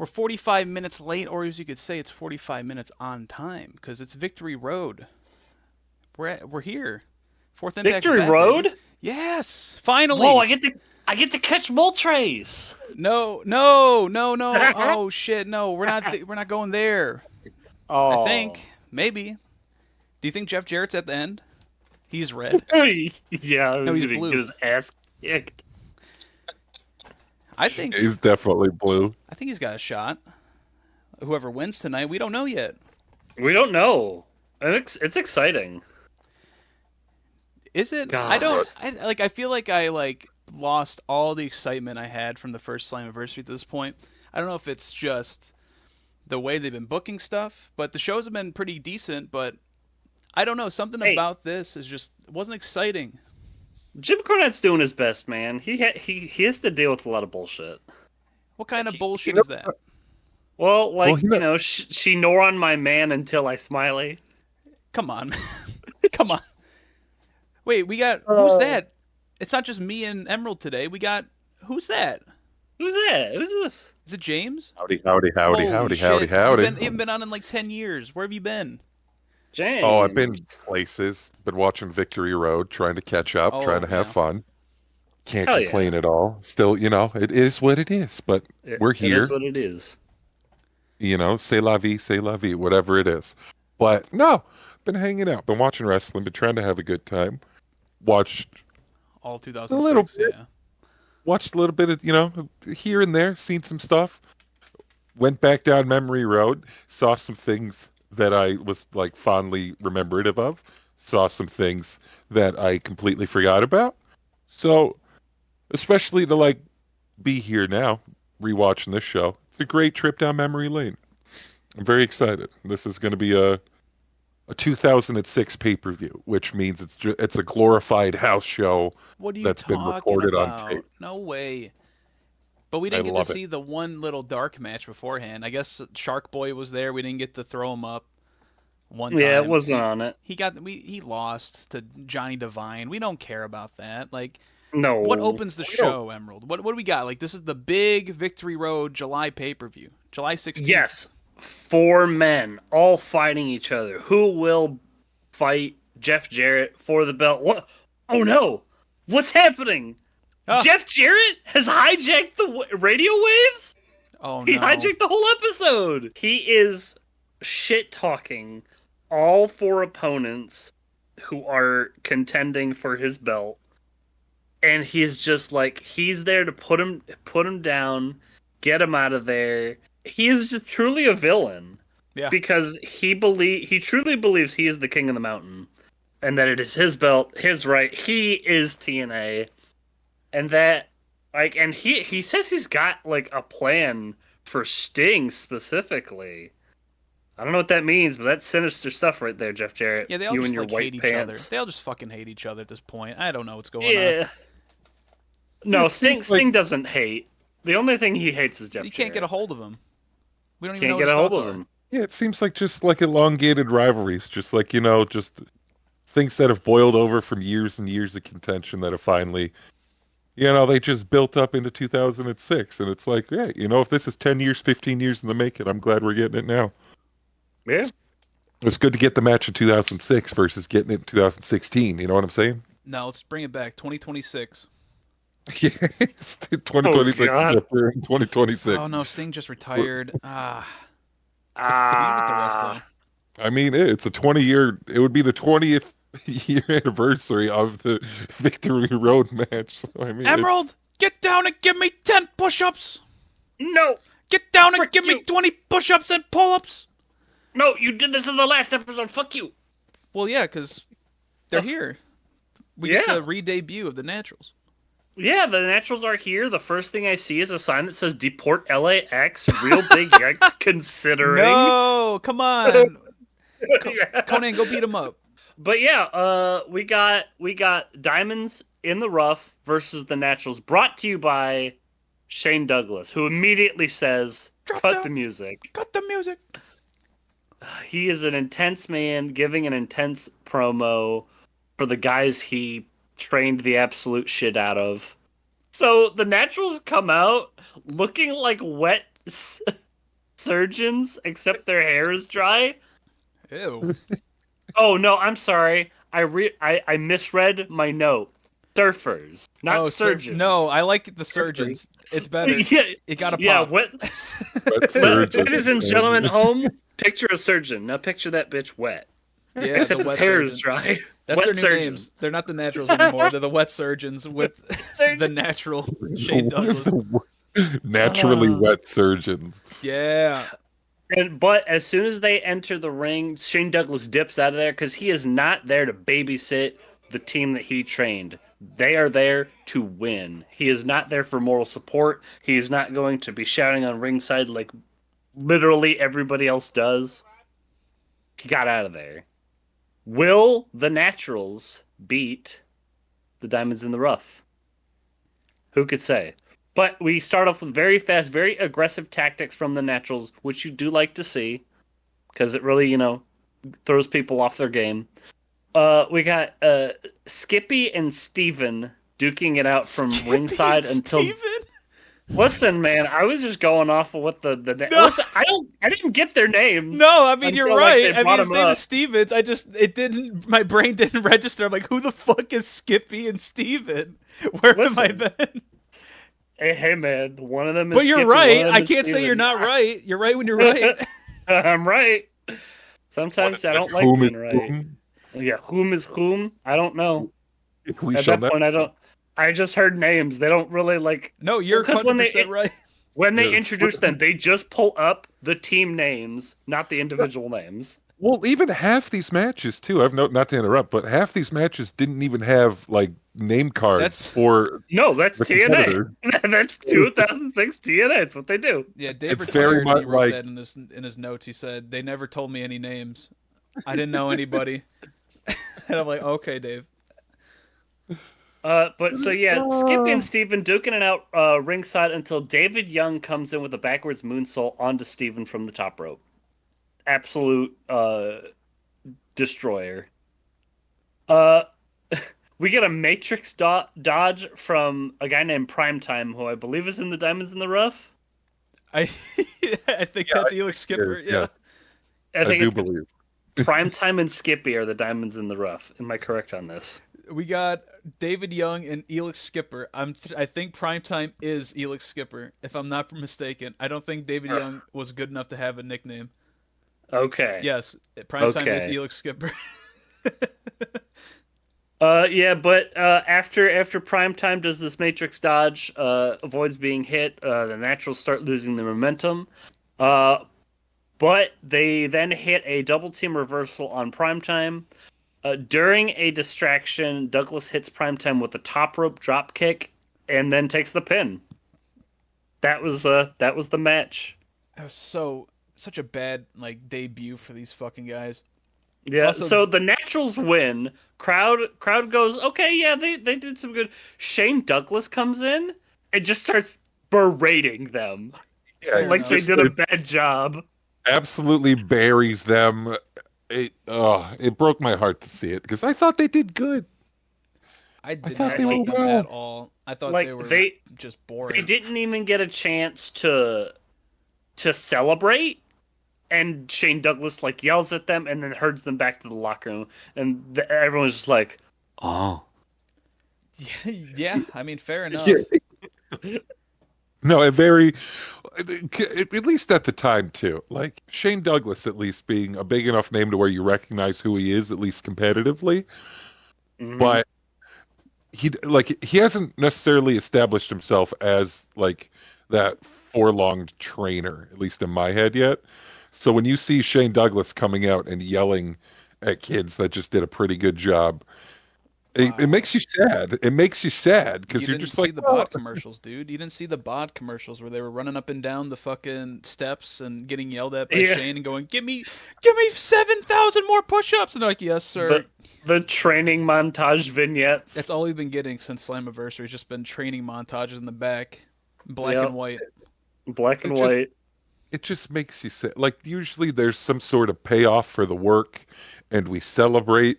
we're 45 minutes late, or as you could say, it's 45 minutes on time because it's Victory Road. We're here. Fourth Impact's Victory back, baby. Road? Yes, finally. Whoa, I get to catch Moltres. No, no, no, no. Oh shit, no. We're not going there. I Oh. think maybe. Do you think Jeff Jarrett's at the end? He's red. Yeah, No, he's gonna blue. get his ass kicked. I think He's definitely blue. he's got a shot. Whoever wins tonight, we don't know yet. We don't know. It's exciting. Is it? God. I feel like I lost all the excitement I had from the first Slammiversary at this point. I don't know if it's just the way they've been booking stuff, but the shows have been pretty decent, but I don't know, something about this is just wasn't exciting. Jim Cornette's doing his best, man. He has to deal with a lot of bullshit. What kind of bullshit is that? Well, she nor on my man until I smiley. Come on. Come on. Wait, we got who's that? It's not just me and Emerald today. We got who's that? Who's that? Who's this? Is it James? Howdy, Holy howdy. shit. You haven't been on in like 10 years. Where have you been? James. Oh, I've been places. Been watching Victory Road, trying to catch up, trying to have fun. Can't Hell complain at all. Still, it is what it is. But we're here. It is what it is. C'est la vie, whatever it is. But no, been hanging out, been watching wrestling, been trying to have a good time. Watched all a 2006, little bit. yeah. Watched a little bit of, here and there, seen some stuff. Went back down memory road, saw some things that I was fondly rememberative of. Saw some things that I completely forgot about. So, especially to be here now, rewatching this show, it's a great trip down memory lane. I'm very excited. This is going to be a 2006 pay-per-view, which means it's a glorified house show that's been recorded on tape. No way. But we didn't get to see the one little dark match beforehand. I guess Shark Boy was there. We didn't get to throw him up one time. Yeah, it wasn't on it. He lost to Johnny Devine. We don't care about that. No. What opens the show, Emerald? What do we got? This is the big Victory Road July pay-per-view. July 16th. Yes. 4 men all fighting each other. Who will fight Jeff Jarrett for the belt? What? Oh no! What's happening? Jeff Jarrett has hijacked the radio waves? Oh no. He hijacked the whole episode. He is shit-talking all 4 opponents who are contending for his belt. And he's just he's there to put him down, get him out of there. He is just truly a villain. Yeah. Because he truly believes he is the king of the mountain. And that it is his belt, his right. He is TNA. And that, and he says he's got, a plan for Sting specifically. I don't know what that means, but that's sinister stuff right there, Jeff Jarrett. Yeah, they all you just and your hate white each pants. other. They all just fucking hate each other at this point. I don't know what's going on. Yeah. No, Sting doesn't hate. The only thing he hates is Jeff Jarrett. You can't get a hold of him. We don't even Can't know get a what his hold of thoughts him. Yeah, it seems just elongated rivalries, just just things that have boiled over from years and years of contention that have finally, they just built up into 2006, and it's if this is 10 years, 15 years in the making, I'm glad we're getting it now. Yeah. It's good to get the match in 2006 versus getting it in 2016, you know what I'm saying? No, let's bring it back. 2026. Yeah, it's 2026. God. 2026. Oh no, Sting just retired. We get the rest though. I mean, it's a 20-year. It would be the 20th year anniversary of the Victory Road match. So I mean, Emerald, get down and give me 10 push-ups. No. Get down and give me 20 push-ups and pull-ups. No, you did this in the last episode. Fuck you. Well, yeah, because they're here. We get the re-debut of the Naturals. Yeah, the Naturals are here. The first thing I see is a sign that says "Deport LAX." Real big X considering. No, come on, Yeah. Conan, go beat him up. But yeah, we got Diamonds in the Rough versus the Naturals, brought to you by Shane Douglas, who immediately says, "Cut the music." Cut the music. He is an intense man, giving an intense promo for the guys he trained the absolute shit out of. So the Naturals come out looking like wet surgeons, except their hair is dry. Ew. Oh no, I'm sorry. I misread my note. Surfers, not surgeons. No, I like the surgeons. It's better. Yeah, It got a yeah. pop. Wet surgeons. Ladies and gentlemen, home. Picture a surgeon. Now picture that bitch wet. Yeah, Except the his wet hair surgeon. is dry. That's Wet their new surgeon. names. They're not the naturals anymore. They're the wet surgeons with the natural Shane Douglas. Naturally Ah. wet surgeons. Yeah. But as soon as they enter the ring, Shane Douglas dips out of there because he is not there to babysit the team that he trained. They are there to win. He is not there for moral support. He is not going to be shouting on ringside like literally everybody else does. He got out of there. Will the Naturals beat the Diamonds in the Rough? Who could say? But we start off with very fast, very aggressive tactics from the Naturals, which you do like to see, because it really, throws people off their game. We got Skippy and Steven duking it out from ringside until. Steven? Listen, man, I was just going off of what the No. Listen, I didn't get their names. No, I mean you're Until, like, right. they I mean brought his him name up. is Stevens. My brain didn't register. I'm like, who the fuck is Skippy and Steven? Where have I Listen. been? Hey, man, one of them is But you're Skippy, right. one of them I is can't say Steven. you're not right. You're right when you're right. I'm right. Sometimes I don't like Whom is being right. whom? Yeah, whom is whom? I don't know. We At shall that point, I just heard names. They don't really like. No, you're Because when 100% they- right. When they Yeah. introduce them, they just pull up the team names, not the individual names. Well, even half these matches too. I've not to interrupt, but half these matches didn't even have like name cards That's- for No, that's the TNA. competitor. That's 2006 TNA. It's what they do. Yeah, Dave It's very retired. He much wrote like- that in his notes. He said they never told me any names. I didn't know anybody. And I'm like, okay, Dave. But so yeah, Skippy and Steven duking it out ringside until David Young comes in with a backwards moonsault onto Steven from the top rope. Absolute destroyer. We get a Matrix dodge from a guy named Primetime, who I believe is in the Diamonds in the Rough. I think that's Elix Skipper. Yeah. I think do it's believe. Primetime and Skippy are the Diamonds in the Rough. Am I correct on this? We got David Young and Elix Skipper. I think Primetime is Elix Skipper, if I'm not mistaken. I don't think David Young was good enough to have a nickname. Okay. Yes, Primetime is Okay. Elix Skipper. Yeah, but after Primetime does this Matrix dodge, avoids being hit, the Naturals start losing their momentum. But they then hit a double team reversal on Primetime. During a distraction, Douglas hits Primetime with a top rope drop kick and then takes the pin. That was the match. That was such a bad debut for these fucking guys. Yeah, Also- so the Naturals win. Crowd goes, okay, yeah, they did some good. Shane Douglas comes in and just starts berating them. Yeah, Like they just- did a bad job. Absolutely buries them. It broke my heart to see it because I thought they did good. I did thought not they like were them well. at all. I thought Like, they were they- just boring. They didn't even get a chance to celebrate. And Shane Douglas yells at them and then herds them back to the locker room. And everyone's just like, oh. Yeah, I mean, fair enough. No, at least at the time too. Like Shane Douglas, at least being a big enough name to where you recognize who he is, at least competitively. Mhm. But he hasn't necessarily established himself as that forlonged trainer, at least in my head yet. So when you see Shane Douglas coming out and yelling at kids that just did a pretty good job, it makes you sad. It makes you sad because You you're didn't just see like, the "Oh." bod commercials, dude. You didn't see the bod commercials where they were running up and down the fucking steps and getting yelled at by Yeah. Shane and going, "Give me 7,000 more push-ups." And they're like, "Yes, sir." The training montage vignettes. That's all we've been getting since Slammiversary. It's just been training montages in the back, black Yep. and white. Black and It just- white. It just makes you sad. Like usually there's some sort of payoff for the work, and we celebrate,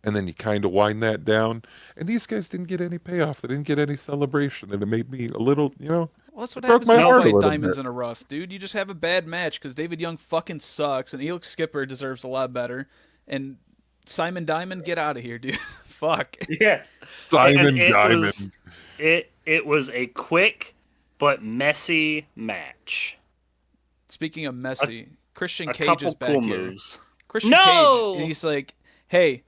and then you kind of wind that down. And these guys didn't get any payoff. They didn't get any celebration, and it made me a little, Well, that's what Broke happens my when you heart a fight little diamonds bit. in a rough, dude. You just have a bad match because David Young fucking sucks, and Elix Skipper deserves a lot better. And Simon Diamond, get out of here, dude. Fuck. Yeah. Simon And Diamond. It was a quick but messy match. Speaking of messy, Christian A Cage couple is back cool here. moves. Christian No! Cage, and he's like, "Hey,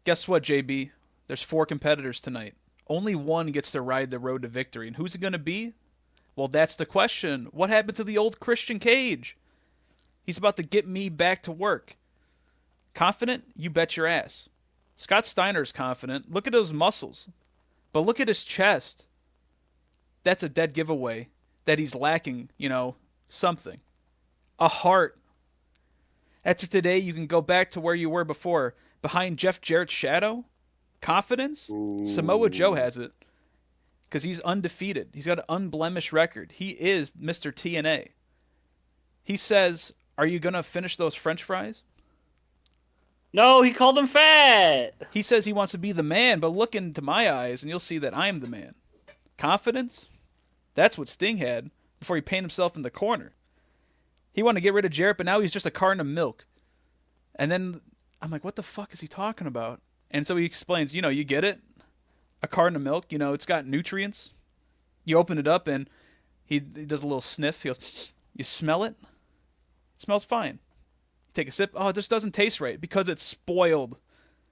guess what, JB? There's 4 competitors tonight. Only one gets to ride the road to victory, and who's it gonna be? Well, that's the question. What happened to the old Christian Cage? He's about to get me back to work. Confident? You bet your ass. Scott Steiner's confident. Look at those muscles. But look at his chest. That's a dead giveaway that he's lacking, something. A heart. After today, you can go back to where you were before, behind Jeff Jarrett's shadow? Confidence? Samoa Joe has it. Because he's undefeated. He's got an unblemished record. He is Mr. TNA. He says, are you going to finish those french fries? No, he called him fat. He says he wants to be the man, but look into my eyes and you'll see that I'm the man. Confidence? That's what Sting had before he painted himself in the corner. He wanted to get rid of Jarrett, but now he's just a carton of milk. And then I'm like, what the fuck is he talking about? And so he explains, you get it? A carton of milk, it's got nutrients. You open it up and he does a little sniff. He goes, you smell it? It smells fine. You take a sip. Oh, it just doesn't taste right because it's spoiled.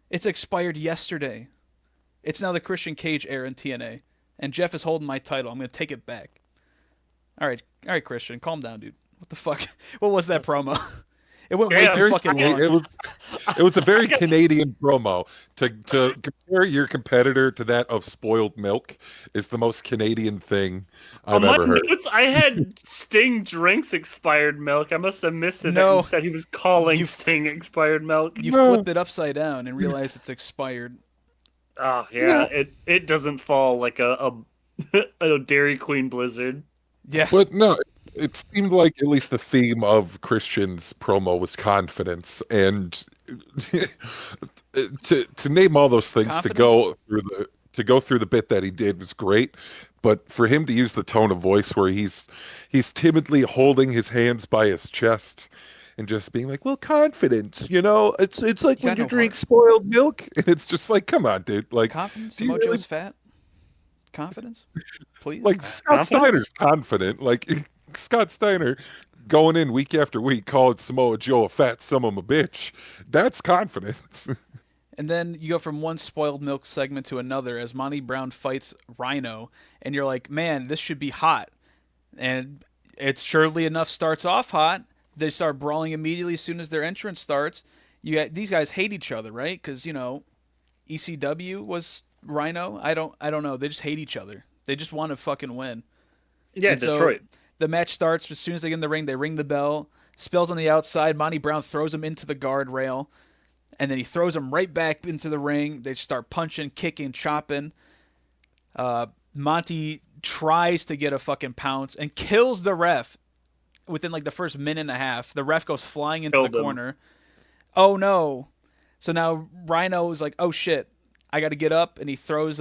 It's expired yesterday. It's now the Christian Cage era in TNA. And Jeff is holding my title. I'm going to take it back. All right, Christian, calm down, dude. What the fuck? What was that promo? It went way too fucking long. It was a very Canadian promo. To compare your competitor to that of spoiled milk is the most Canadian thing I've ever heard. I had Sting drinks expired milk. I must have missed it. No. And said he was calling Sting expired milk. You flip it upside down and realize it's expired. Oh yeah, it doesn't fall like a Dairy Queen blizzard. Yeah, but no. It seemed like at least the theme of Christian's promo was confidence, and to name all those things, to go through the bit that he did was great. But for him to use the tone of voice where he's timidly holding his hands by his chest and just being like, "Well, confidence, it's like when you drink spoiled milk," and it's just like, come on, dude, like confidence. Mojo's fat. Confidence, please. Like Scott Steiner's confident, like. Scott Steiner going in week after week calling Samoa Joe a fat son of a bitch. That's confidence. And then you go from one spoiled milk segment to another as Monty Brown fights Rhino, and you're like, man, this should be hot. And it surely enough starts off hot. They start brawling immediately as soon as their entrance starts. These guys hate each other, right? Because ECW was Rhino. I don't know. They just hate each other. They just want to fucking win. Yeah, and Detroit. So the match starts as soon as they get in the ring. They ring the bell. Spells on the outside. Monty Brown throws him into the guardrail, and then he throws him right back into the ring. They start punching, kicking, chopping. Monty tries to get a fucking pounce and kills the ref within like the first minute and a half. The ref goes flying into the corner. Oh no! So now Rhino is like, oh shit, I got to get up, and he throws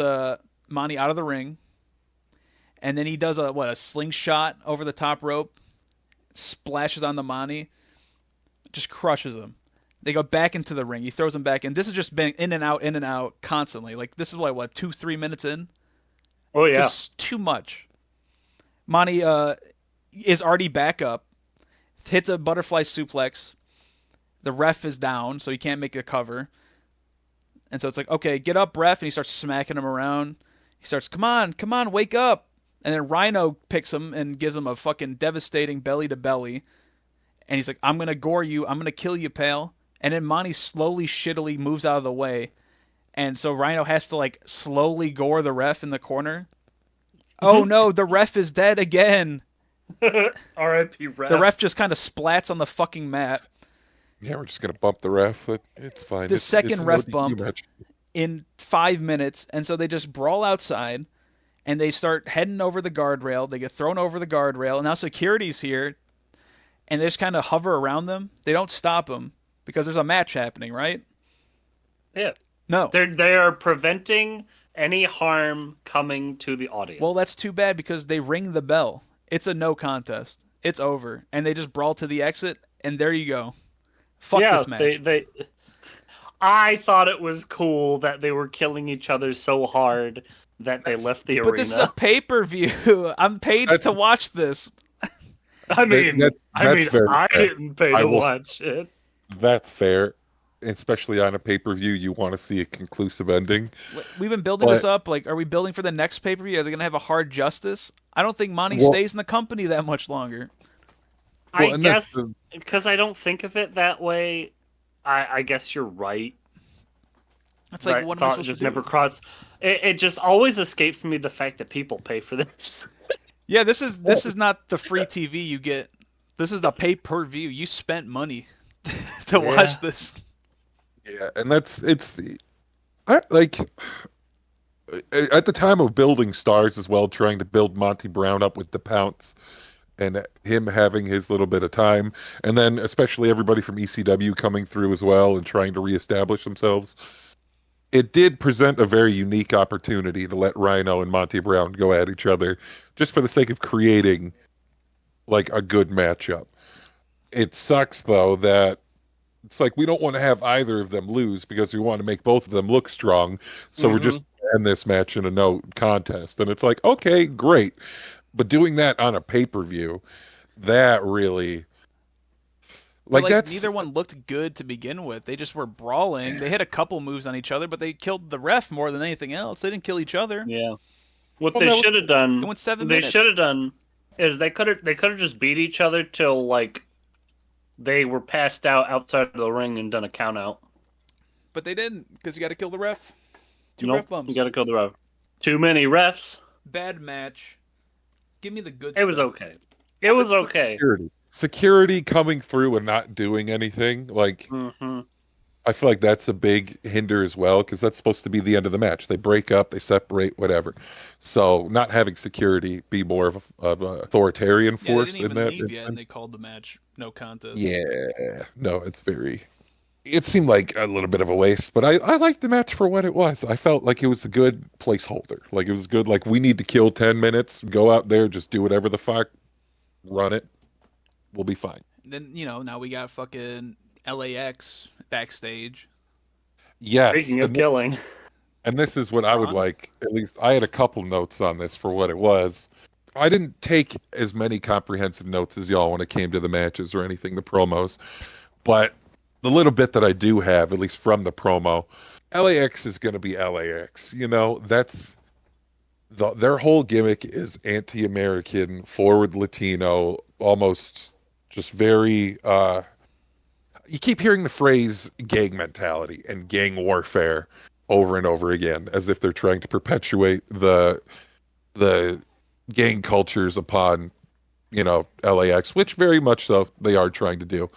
Monty out of the ring. And then he does a slingshot over the top rope, splashes on the Monty, just crushes him. They go back into the ring. He throws him back in. This has just been in and out constantly. Like, this is what 2-3 minutes in? Oh, yeah. Just too much. Monty is already back up, hits a butterfly suplex. The ref is down, so he can't make a cover. And so it's like, okay, get up, ref. And he starts smacking him around. He starts, come on, wake up. And then Rhino picks him and gives him a fucking devastating belly-to-belly. And he's like, I'm going to gore you. I'm going to kill you, pal. And then Monty slowly, shittily moves out of the way. And so Rhino has to, like, slowly gore the ref in the corner. Oh, no, the ref is dead again. R.I.P. ref. The ref just kind of splats on the fucking mat. Yeah, we're just going to bump the ref. It's fine. The second ref bump match. In 5 minutes. And so they just brawl outside. And they start heading over the guardrail. They get thrown over the guardrail. And now security's here. And they just kind of hover around them. They don't stop them because there's a match happening, right? Yeah. No. They are preventing any harm coming to the audience. Well, that's too bad because they ring the bell. It's a no contest. It's over, and they just brawl to the exit, and there you go. Fuck this match. I thought it was cool that they were killing each other so hard that they left the arena. But this is a pay-per-view. I'm paid to watch this. I mean, I fair. didn't pay to watch it. That's fair. Especially on a pay-per-view, you want to see a conclusive ending. We've been building this up. Like, are we building for the next pay-per-view? Are they going to have a hard justice? I don't think Monty stays in the company that much longer. I guess, because I don't think of it that way, I guess you're right. That's like, what am I supposed to do? Never crossed. It just always escapes me the fact that people pay for this. Yeah, this is not the free TV you get. This is the pay-per-view. You spent money to watch this. Yeah, and at the time of building stars as well, trying to build Monty Brown up with the Pounce, and him having his little bit of time, and then especially everybody from ECW coming through as well and trying to reestablish themselves. It did present a very unique opportunity to let Rhino and Monty Brown go at each other, just for the sake of creating like a good matchup. It sucks though that it's like we don't want to have either of them lose because we want to make both of them look strong. So we're just going to end this match in a no contest. And it's like, okay, great. But doing that on a pay-per-view, that really... Like neither one looked good to begin with. They just were brawling. They hit a couple moves on each other, but they killed the ref more than anything else. They didn't kill each other. Yeah. What they should have done... It went 7 minutes. They should have done is they could have just beat each other till, like, they were passed out outside of the ring and done a count out. But they didn't, because you got to kill the ref. Nope, ref bumps. You got to kill the ref. Too many refs. Bad match. Give me the good stuff. It was okay. It was okay. Security coming through and not doing anything. Like, I feel like that's a big hinder as well, because that's supposed to be the end of the match. They break up, they separate, whatever. So not having security be more of a authoritarian force they didn't in even that. Leave yet, and they called the match no contest. Yeah, no, it seemed like a little bit of a waste, but I liked the match for what it was. I felt like it was a good placeholder. Like it was good. Like we need to kill 10 minutes, go out there, just do whatever the fuck, run it. We'll be fine. Then, now we got fucking LAX backstage. Yes. Speaking of killing. And this is what I would like. At least I had a couple notes on this for what it was. I didn't take as many comprehensive notes as y'all when it came to the matches or anything, the promos. But the little bit that I do have, at least from the promo, LAX is going to be LAX. That's... their whole gimmick is anti-American, forward Latino, almost just very... you keep hearing the phrase gang mentality and gang warfare over and over again, as if they're trying to perpetuate the gang cultures upon, LAX, which very much so they are trying to do.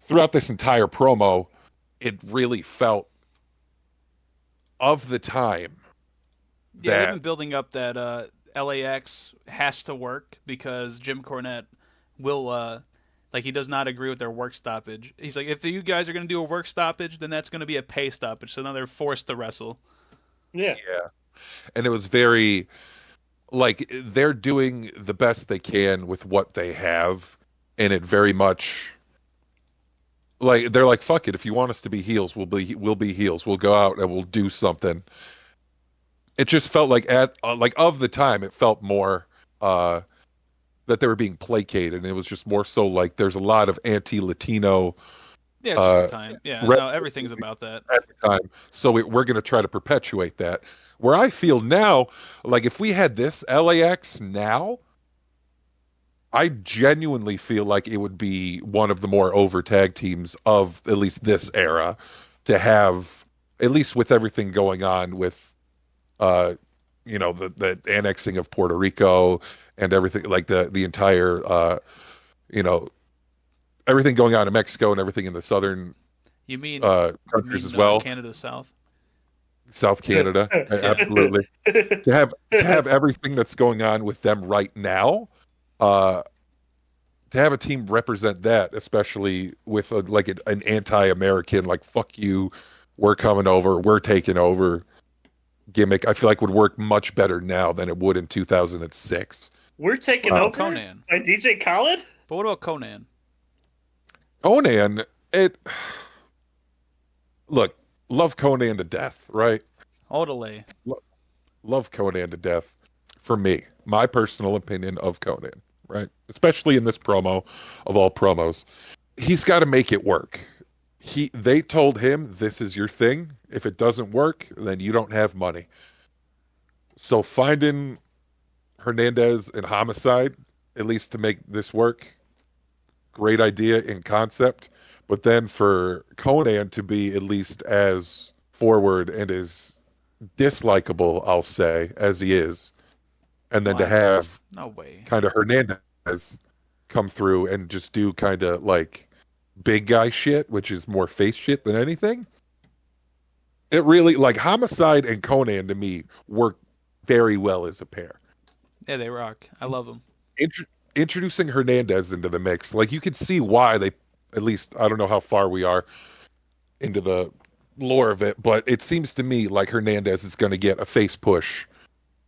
Throughout this entire promo, it really felt of the time. Yeah, they've been building up that LAX has to work because Jim Cornette will, he does not agree with their work stoppage. He's like, if you guys are going to do a work stoppage, then that's going to be a pay stoppage. So now they're forced to wrestle. Yeah. And it was very, they're doing the best they can with what they have. And it very much, they're like, fuck it. If you want us to be heels, we'll be heels. We'll go out and we'll do something. It just felt like of the time, it felt more that they were being placated, and it was just more so like there's a lot of anti-Latino. Yeah, just the time. Yeah, no, everything's about that at the time. So we're going to try to perpetuate that. Where I feel now, if we had this LAX now, I genuinely feel like it would be one of the more over tag teams of at least this era to have, at least with everything going on with. The annexing of Puerto Rico and everything, the entire, everything going on in Mexico and everything in the southern countries as well. Canada South Canada, absolutely. to have everything that's going on with them right now, to have a team represent that, especially with an anti-American, fuck you, we're coming over, we're taking over. gimmick, I feel like would work much better now than it would in 2006. We're taking Wow. over Conan. by DJ Khaled? But what about Conan? Conan, look, love Conan to death, right? Odelay. Love Conan to death. For me, my personal opinion of Conan, right? Especially in this promo of all promos, he's got to make it work. They told him, this is your thing. If it doesn't work, then you don't have money. So finding Hernandez and Homicide, at least to make this work, great idea in concept. But then for Conan to be at least as forward and as dislikable, I'll say, as he is, and then to What? have No way. kind of Hernandez come through and just do kind of like big guy shit, which is more face shit than anything. It really, like, Homicide and Conan to me work very well as a pair. Yeah, they rock. I love them. Introducing Hernandez into the mix, like, you could see why they, at least, I don't know how far we are into the lore of it, but it seems to me like Hernandez is going to get a face push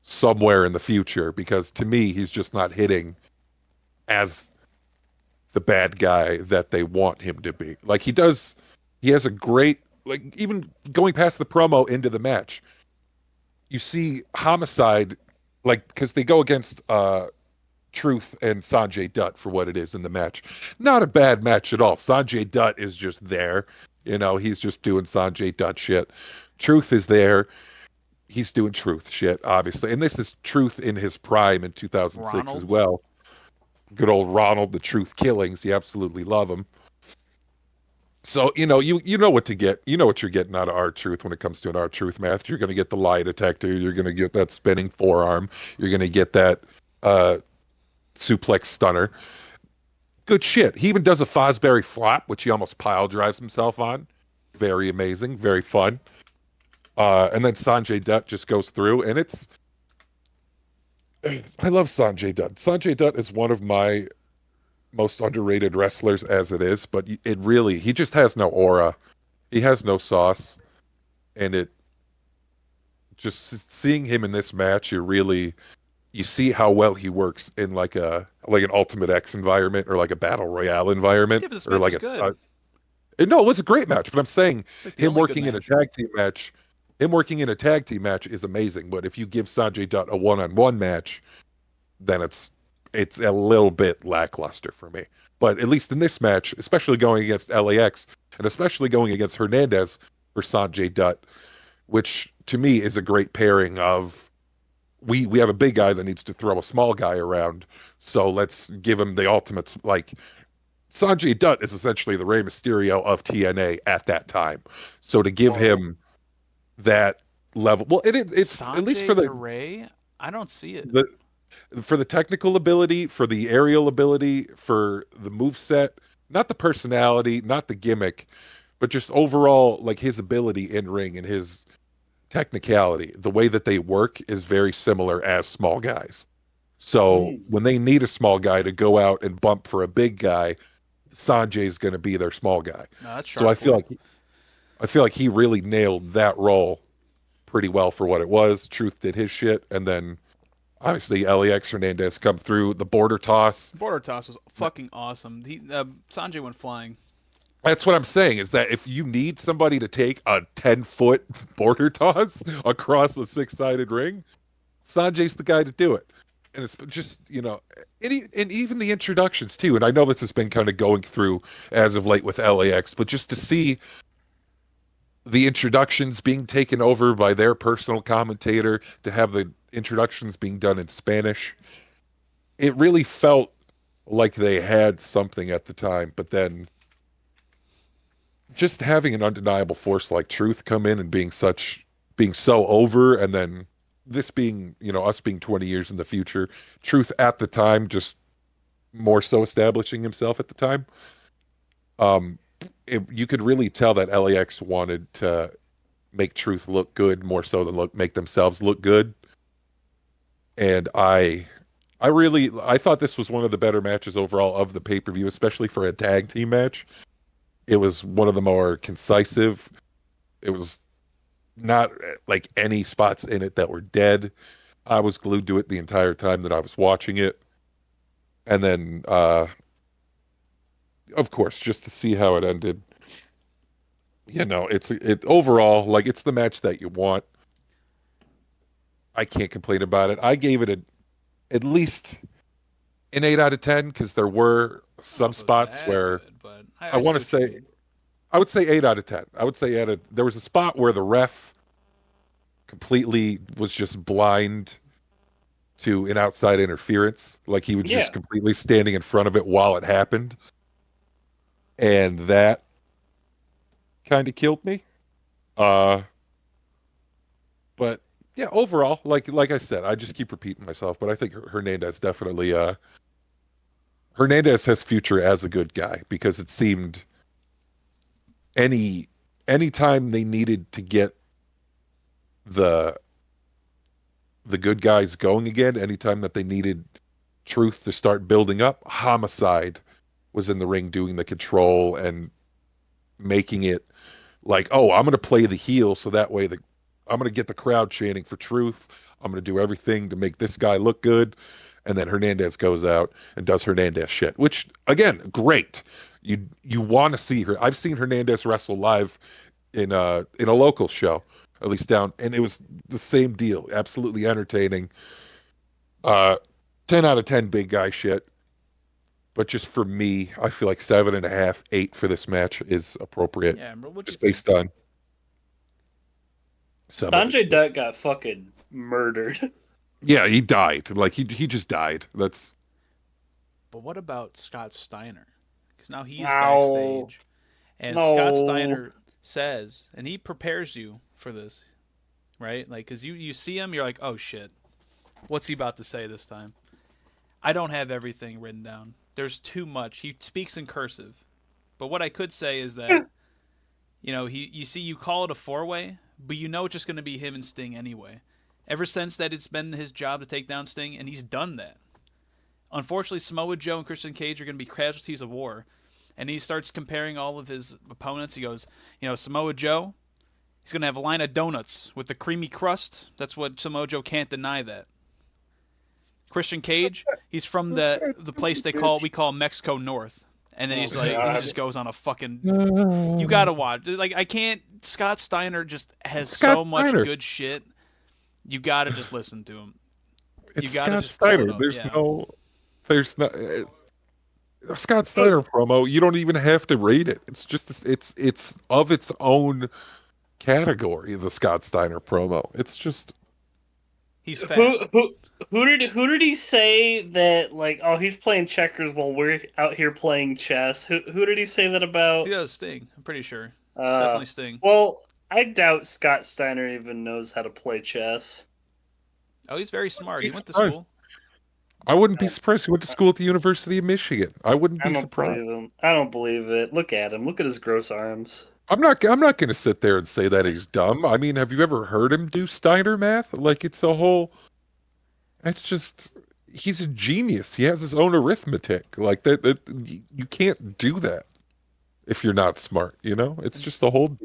somewhere in the future, because to me, he's just not hitting as the bad guy that they want him to be. Like, he has a great, like, even going past the promo into the match, you see Homicide, like, because they go against Truth and Sanjay Dutt for what it is in the match. Not a bad match at all. Sanjay Dutt is just there. You know, he's just doing Sanjay Dutt shit. Truth is there. He's doing Truth shit, obviously. And this is Truth in his prime in 2006 Ronald. as well. Good old Ronald, the Truth Killings. You absolutely love him. So, you know what to get. You know what you're getting out of R-Truth when it comes to an R-Truth match. You're going to get the lie detector. You're going to get that spinning forearm. You're going to get that suplex stunner. Good shit. He even does a Fosbury flop, which he almost pile drives himself on. Very amazing. Very fun. And then Sanjay Dutt just goes through, and it's... I love Sanjay Dutt. Sanjay Dutt is one of my most underrated wrestlers as it is, but he just has no aura. He has no sauce. And just seeing him in this match, you see how well he works in like an Ultimate X environment or like a Battle Royale environment. Yeah, but this or match like was good. No, it was a great match, but I'm saying It's like the him only good working in a match. tag team match, is amazing. But if you give Sanjay Dutt a one-on-one match, then it's a little bit lackluster for me. But at least in this match, especially going against LAX and especially going against Hernandez for Sanjay Dutt, which to me is a great pairing of we have a big guy that needs to throw a small guy around, so let's give him the ultimates. Like, Sanjay Dutt is essentially the Rey Mysterio of TNA at that time. So to give him that level, well, it's Sanjay at least for the Ray? I don't see it. for the technical ability, for the aerial ability, for the moveset, not the personality, not the gimmick, but just overall, like, his ability in ring and his technicality, the way that they work is very similar as small guys. So when they need a small guy to go out and bump for a big guy, Sanjay's going to be their small guy. No, that's So I feel like he really nailed that role pretty well for what it was. Truth did his shit, and then obviously LAX Hernandez come through the border toss. Border toss was fucking awesome. Sanjay went flying. That's what I'm saying, is that if you need somebody to take a 10-foot border toss across a 6-sided ring, Sanjay's the guy to do it. And it's just, and even the introductions too. And I know this has been kind of going through as of late with LAX, but just to see the introductions being taken over by their personal commentator, to have the introductions being done in Spanish, it really felt like they had something at the time. But then just having an undeniable force like Truth come in and being so over, and then this being, us being 20 years in the future, Truth at the time just more so establishing himself at the time. You could really tell that LAX wanted to make Truth look good more so than make themselves look good. And I thought this was one of the better matches overall of the pay-per-view, especially for a tag team match. It was one of the more concisive. It was not like any spots in it that were dead. I was glued to it the entire time that I was watching it. And then, of course, just to see how it ended, it overall, like, it's the match that you want. I can't complain about it. I gave it at least an 8 out of 10 because there were some spots where but I want to see what you say, mean. I would say 8 out of 10. I would say there was a spot where the ref completely was just blind to an outside interference. Like he was just Yeah. completely standing in front of it while it happened. And that kind of killed me. But yeah, overall, like I said, I just keep repeating myself, but I think Hernandez definitely Hernandez has future as a good guy because it seemed any time they needed to get the good guys going again, anytime that they needed Truth to start building up, Homicide was in the ring doing the control and making it like, oh, I'm going to play the heel so that way I'm going to get the crowd chanting for Truth. I'm going to do everything to make this guy look good. And then Hernandez goes out and does Hernandez shit, which again, great. You want to see her. I've seen Hernandez wrestle live in a local show, at least down, and it was the same deal. Absolutely entertaining. 10 out of 10 big guy shit. But just for me, I feel like 7.5, 8 for this match is appropriate. Yeah, bro, what you Just think? based on some of Sanjay it. Dutt got fucking murdered. Yeah, he died. Like he just died. That's But what about Scott Steiner? Because now he's No. backstage, and No. Scott Steiner says, and he prepares you for this, right? Like, because you see him, you're like, oh shit, what's he about to say this time? I don't have everything written down. There's too much. He speaks in cursive. But what I could say is that, you call it a four-way, but you know it's just going to be him and Sting anyway. Ever since that, it's been his job to take down Sting, and he's done that. Unfortunately, Samoa Joe and Christian Cage are going to be casualties of war. And he starts comparing all of his opponents. He goes, Samoa Joe, he's going to have a line of donuts with the creamy crust. That's what Samoa Joe can't deny that. Christian Cage, he's from the place we call Mexico North. And then he's like, God. he just goes on a fucking, you got to watch. Like, I can't, Scott Steiner just has Scott so much Steiner. good shit. You got to just listen to him. it's You gotta Scott just pull it Steiner. up, There's yeah. no Scott Steiner promo. You don't even have to rate it. It's just it's of its own category. The Scott Steiner promo. It's just He's fat. Who did he say that, like, oh, he's playing checkers while we're out here playing chess? Who did he say that about? He does Sting, I'm pretty sure. Definitely Sting. Well, I doubt Scott Steiner even knows how to play chess. Oh, he's very smart. He He's went to smart. school. I wouldn't be surprised. He went to school at the University of Michigan. I wouldn't I be don't surprised. believe him. I don't believe it. Look at him. Look at his gross arms. I'm not going to sit there and say that he's dumb. I mean, have you ever heard him do Steiner math? Like it's a whole. It's just he's a genius. He has his own arithmetic. Like that you can't do that if you're not smart. It's just a whole.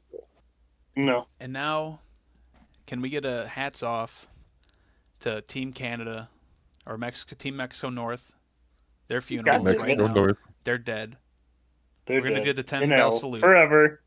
No. And now, can we get a hats off to Team Canada or Team Mexico North? Their funerals Mexico right now. North. They're dead. They're We're gonna dead. do the 10 In bell hell salute. forever.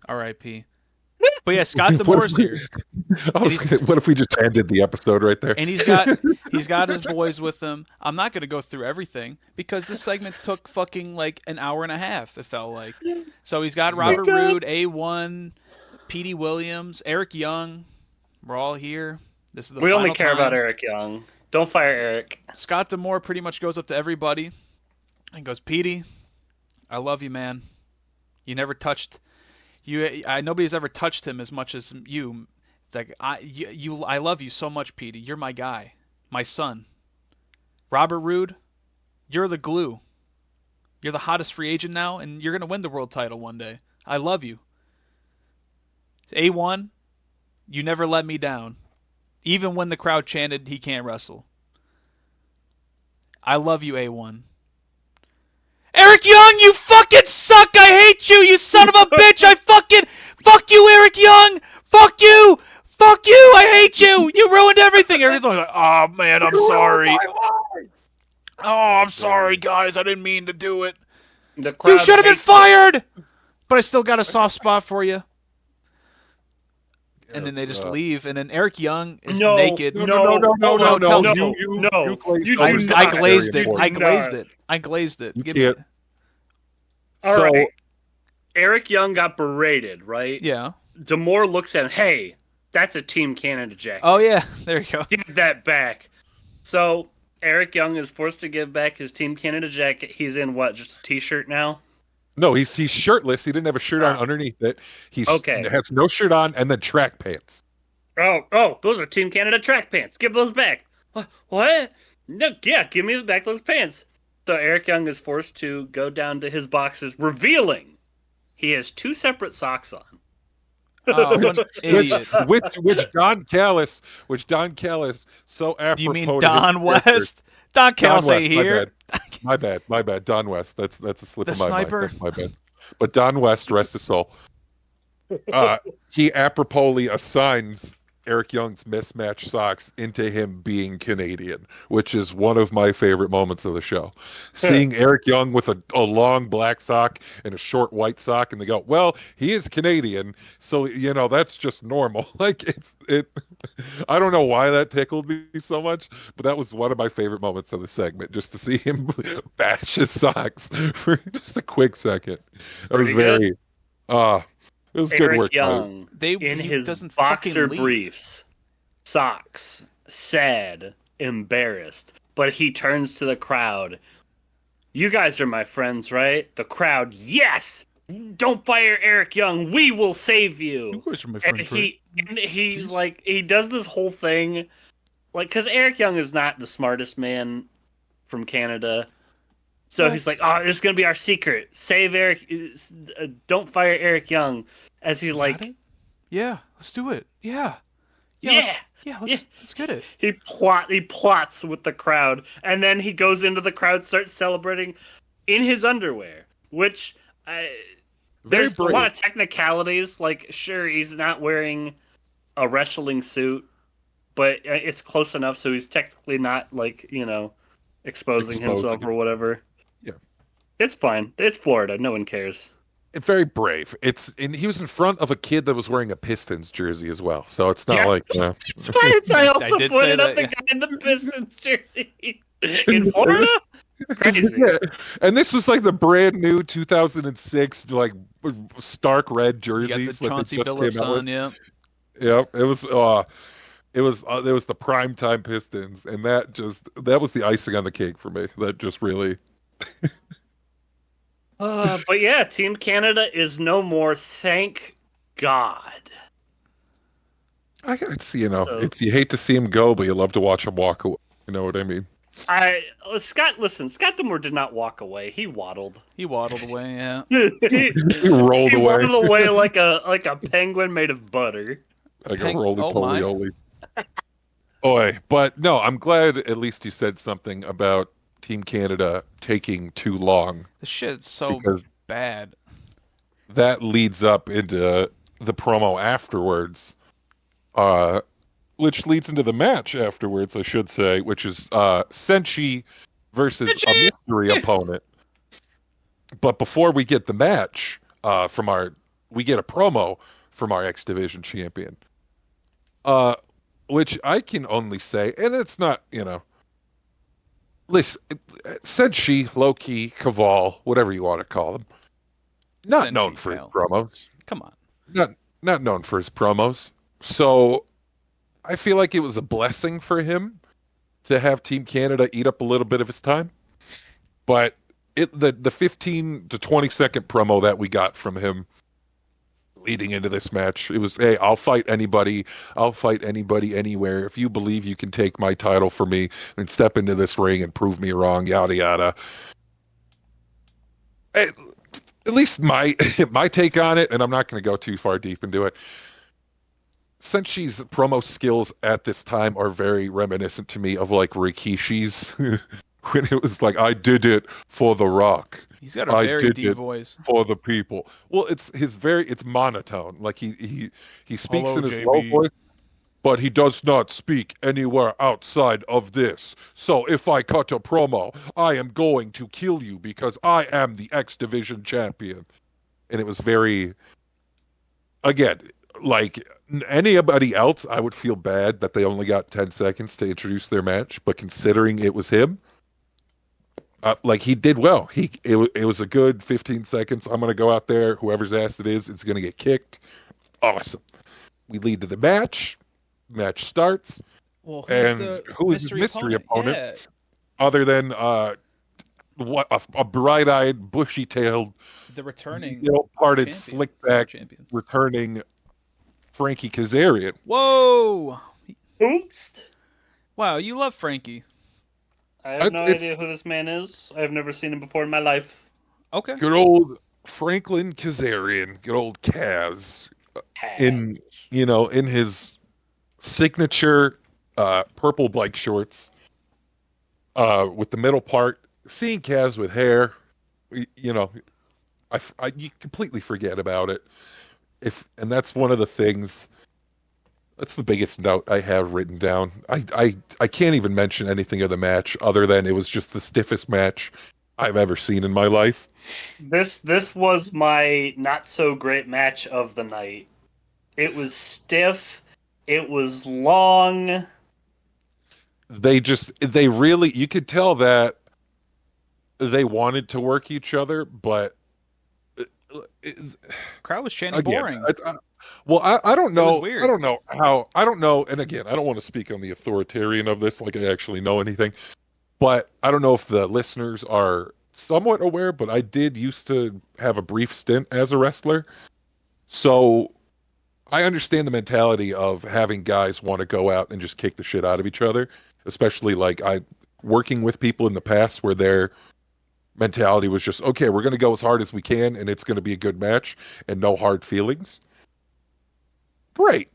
R.I.P. But yeah, Scott D'Amore's here, What if we just ended the episode right there? and he's got his boys with him. I'm not gonna go through everything because this segment took fucking like an hour and a half. It felt like. So he's got Robert Roode, A1, Petey Williams, Eric Young. We're all here. This is the We final only care time. about Eric Young. Don't fire Eric. Scott D'Amore pretty much goes up to everybody and goes, Petey, I love you, man. You never touched nobody's ever touched him as much as you. It's like I love you so much, Petey. You're my guy, my son. Robert Roode, You're the glue. You're the hottest free agent now, and you're going to win the world title one day. I love you. A1, you never let me down. Even when the crowd chanted he can't wrestle. I love you, A1. Eric Young, you fucking suck! I hate you, you son of a bitch! Fuck you, Eric Young! Fuck you! Fuck you! I hate you! You ruined everything! Eric's like, oh man, I'm sorry. Oh, I'm sorry, guys. I didn't mean to do it. You should have been fired! But I still got a soft spot for you. And then they just leave, and then Eric Young is naked. No. I glazed it. I glazed it. Give me. All right. Eric Young got berated, right? Yeah. D'Amore looks at him. Hey, that's a Team Canada jacket. Oh yeah, there you go. Give that back. So Eric Young is forced to give back his Team Canada jacket. He's in what? Just a t-shirt now? No, he's shirtless. He didn't have a shirt on underneath it. He has no shirt on and then track pants. Oh, those are Team Canada track pants. Give those back. What? No, yeah, give me back those pants. So Eric Young is forced to go down to his boxes, revealing he has 2 separate socks on. Oh, what an idiot. Which Don Callis, so apropos. Do you mean Don West? Don Callis ain't here. My bad. Don West. That's a slip the of my sniper? mind. That's my bad. But Don West, rest his soul. He aproposly assigns Eric Young's mismatched socks into him being Canadian, which is one of my favorite moments of the show. Seeing Eric Young with a long black sock and a short white sock, and they go, well, he is Canadian, so, that's just normal. Like, I don't know why that tickled me so much, but that was one of my favorite moments of the segment, just to see him bash his socks for just a quick second. It was very... It was good work. Young, in his boxer briefs, socks, sad, embarrassed, but he turns to the crowd. You guys are my friends, right? The crowd, yes! Don't fire Eric Young. We will save you. You guys are my friends, right? He's like, he does this whole thing, like, because Eric Young is not the smartest man from Canada. So he's like, oh, this is going to be our secret. Save Eric. Don't fire Eric Young. As he's like... Yeah, let's do it. Yeah. Let's get it. He plots with the crowd. And then he goes into the crowd, starts celebrating in his underwear. Which, there's a lot of technicalities. Like, sure, he's not wearing a wrestling suit. But it's close enough so he's technically not, like, exposing himself or whatever. Yeah, it's fine. It's Florida. No one cares. It's very brave. He was in front of a kid that was wearing a Pistons jersey as well, so it's not like. I also pointed out the guy in the Pistons jersey in Florida. Crazy. Yeah. And this was like the brand new 2006 like stark red jerseys that Chauncey Billups on. Yeah. Yep. It was. It was the primetime Pistons, and that was the icing on the cake for me. That just really. But yeah, Team Canada is no more. Thank God. It's you hate to see him go, but you love to watch him walk away. You know what I mean? Scott D'Amore did not walk away. He waddled. He waddled away. Yeah. he rolled away. He waddled away like a penguin made of butter. Like a roly-poly-oly. Boy, but no, I'm glad at least you said something about Team Canada taking too long. The shit's so bad. That leads up into the promo afterwards, which leads into the match afterwards, I should say, which is Senshi versus a mystery opponent. But before we get the match, we get a promo from our X Division champion. Which I can only say, and it's not, listen, Senshi, Low-Ki, Kaval, whatever you want to call them, not Senshi, known for his promos. Come on. Not known for his promos. So I feel like it was a blessing for him to have Team Canada eat up a little bit of his time. But the 15 to 20 second promo that we got from him leading into this match. It was, hey, I'll fight anybody. I'll fight anybody anywhere. If you believe you can take my title from me, then step into this ring and prove me wrong, yada, yada. At least my take on it, and I'm not going to go too far deep into it. Senshi's promo skills at this time are very reminiscent to me of like Rikishi's when it was like, I did it for The Rock. He's got a very deep voice for the people. Well, it's monotone. Like he speaks Hello, in his JB. low voice, but he does not speak anywhere outside of this. So if I cut a promo, I am going to kill you because I am the X Division champion. And it was very, again, like anybody else, I would feel bad that they only got 10 seconds to introduce their match. But considering it was him, like he did well. It was a good 15 seconds. I'm going to go out there. Whoever's ass it is, it's going to get kicked. Awesome. We lead to the match. Match starts. Well, who is his mystery opponent? Yeah. Other than what a bright-eyed, bushy-tailed, the returning, parted, slick-back, returning Frankie Kazarian. Whoa! Oops! Wow, you love Frankie. I have no idea who this man is. I have never seen him before in my life. Okay. Good old Franklin Kazarian. Good old Kaz. In his signature purple bike shorts with the middle part. Seeing Kaz with hair, you completely forget about it. And that's one of the things. That's the biggest note I have written down. I can't even mention anything of the match other than it was just the stiffest match I've ever seen in my life. This was my not so great match of the night. It was stiff. It was long. You could tell that they wanted to work each other, but crowd was chanting boring. Well, I don't know. Weird. I don't know how. I don't know. And again, I don't want to speak on the authoritarian of this, like I actually know anything. But I don't know if the listeners are somewhat aware, but I did used to have a brief stint as a wrestler. So I understand the mentality of having guys want to go out and just kick the shit out of each other, especially like working with people in the past where their mentality was just, okay, we're going to go as hard as we can and it's going to be a good match and no hard feelings. Great.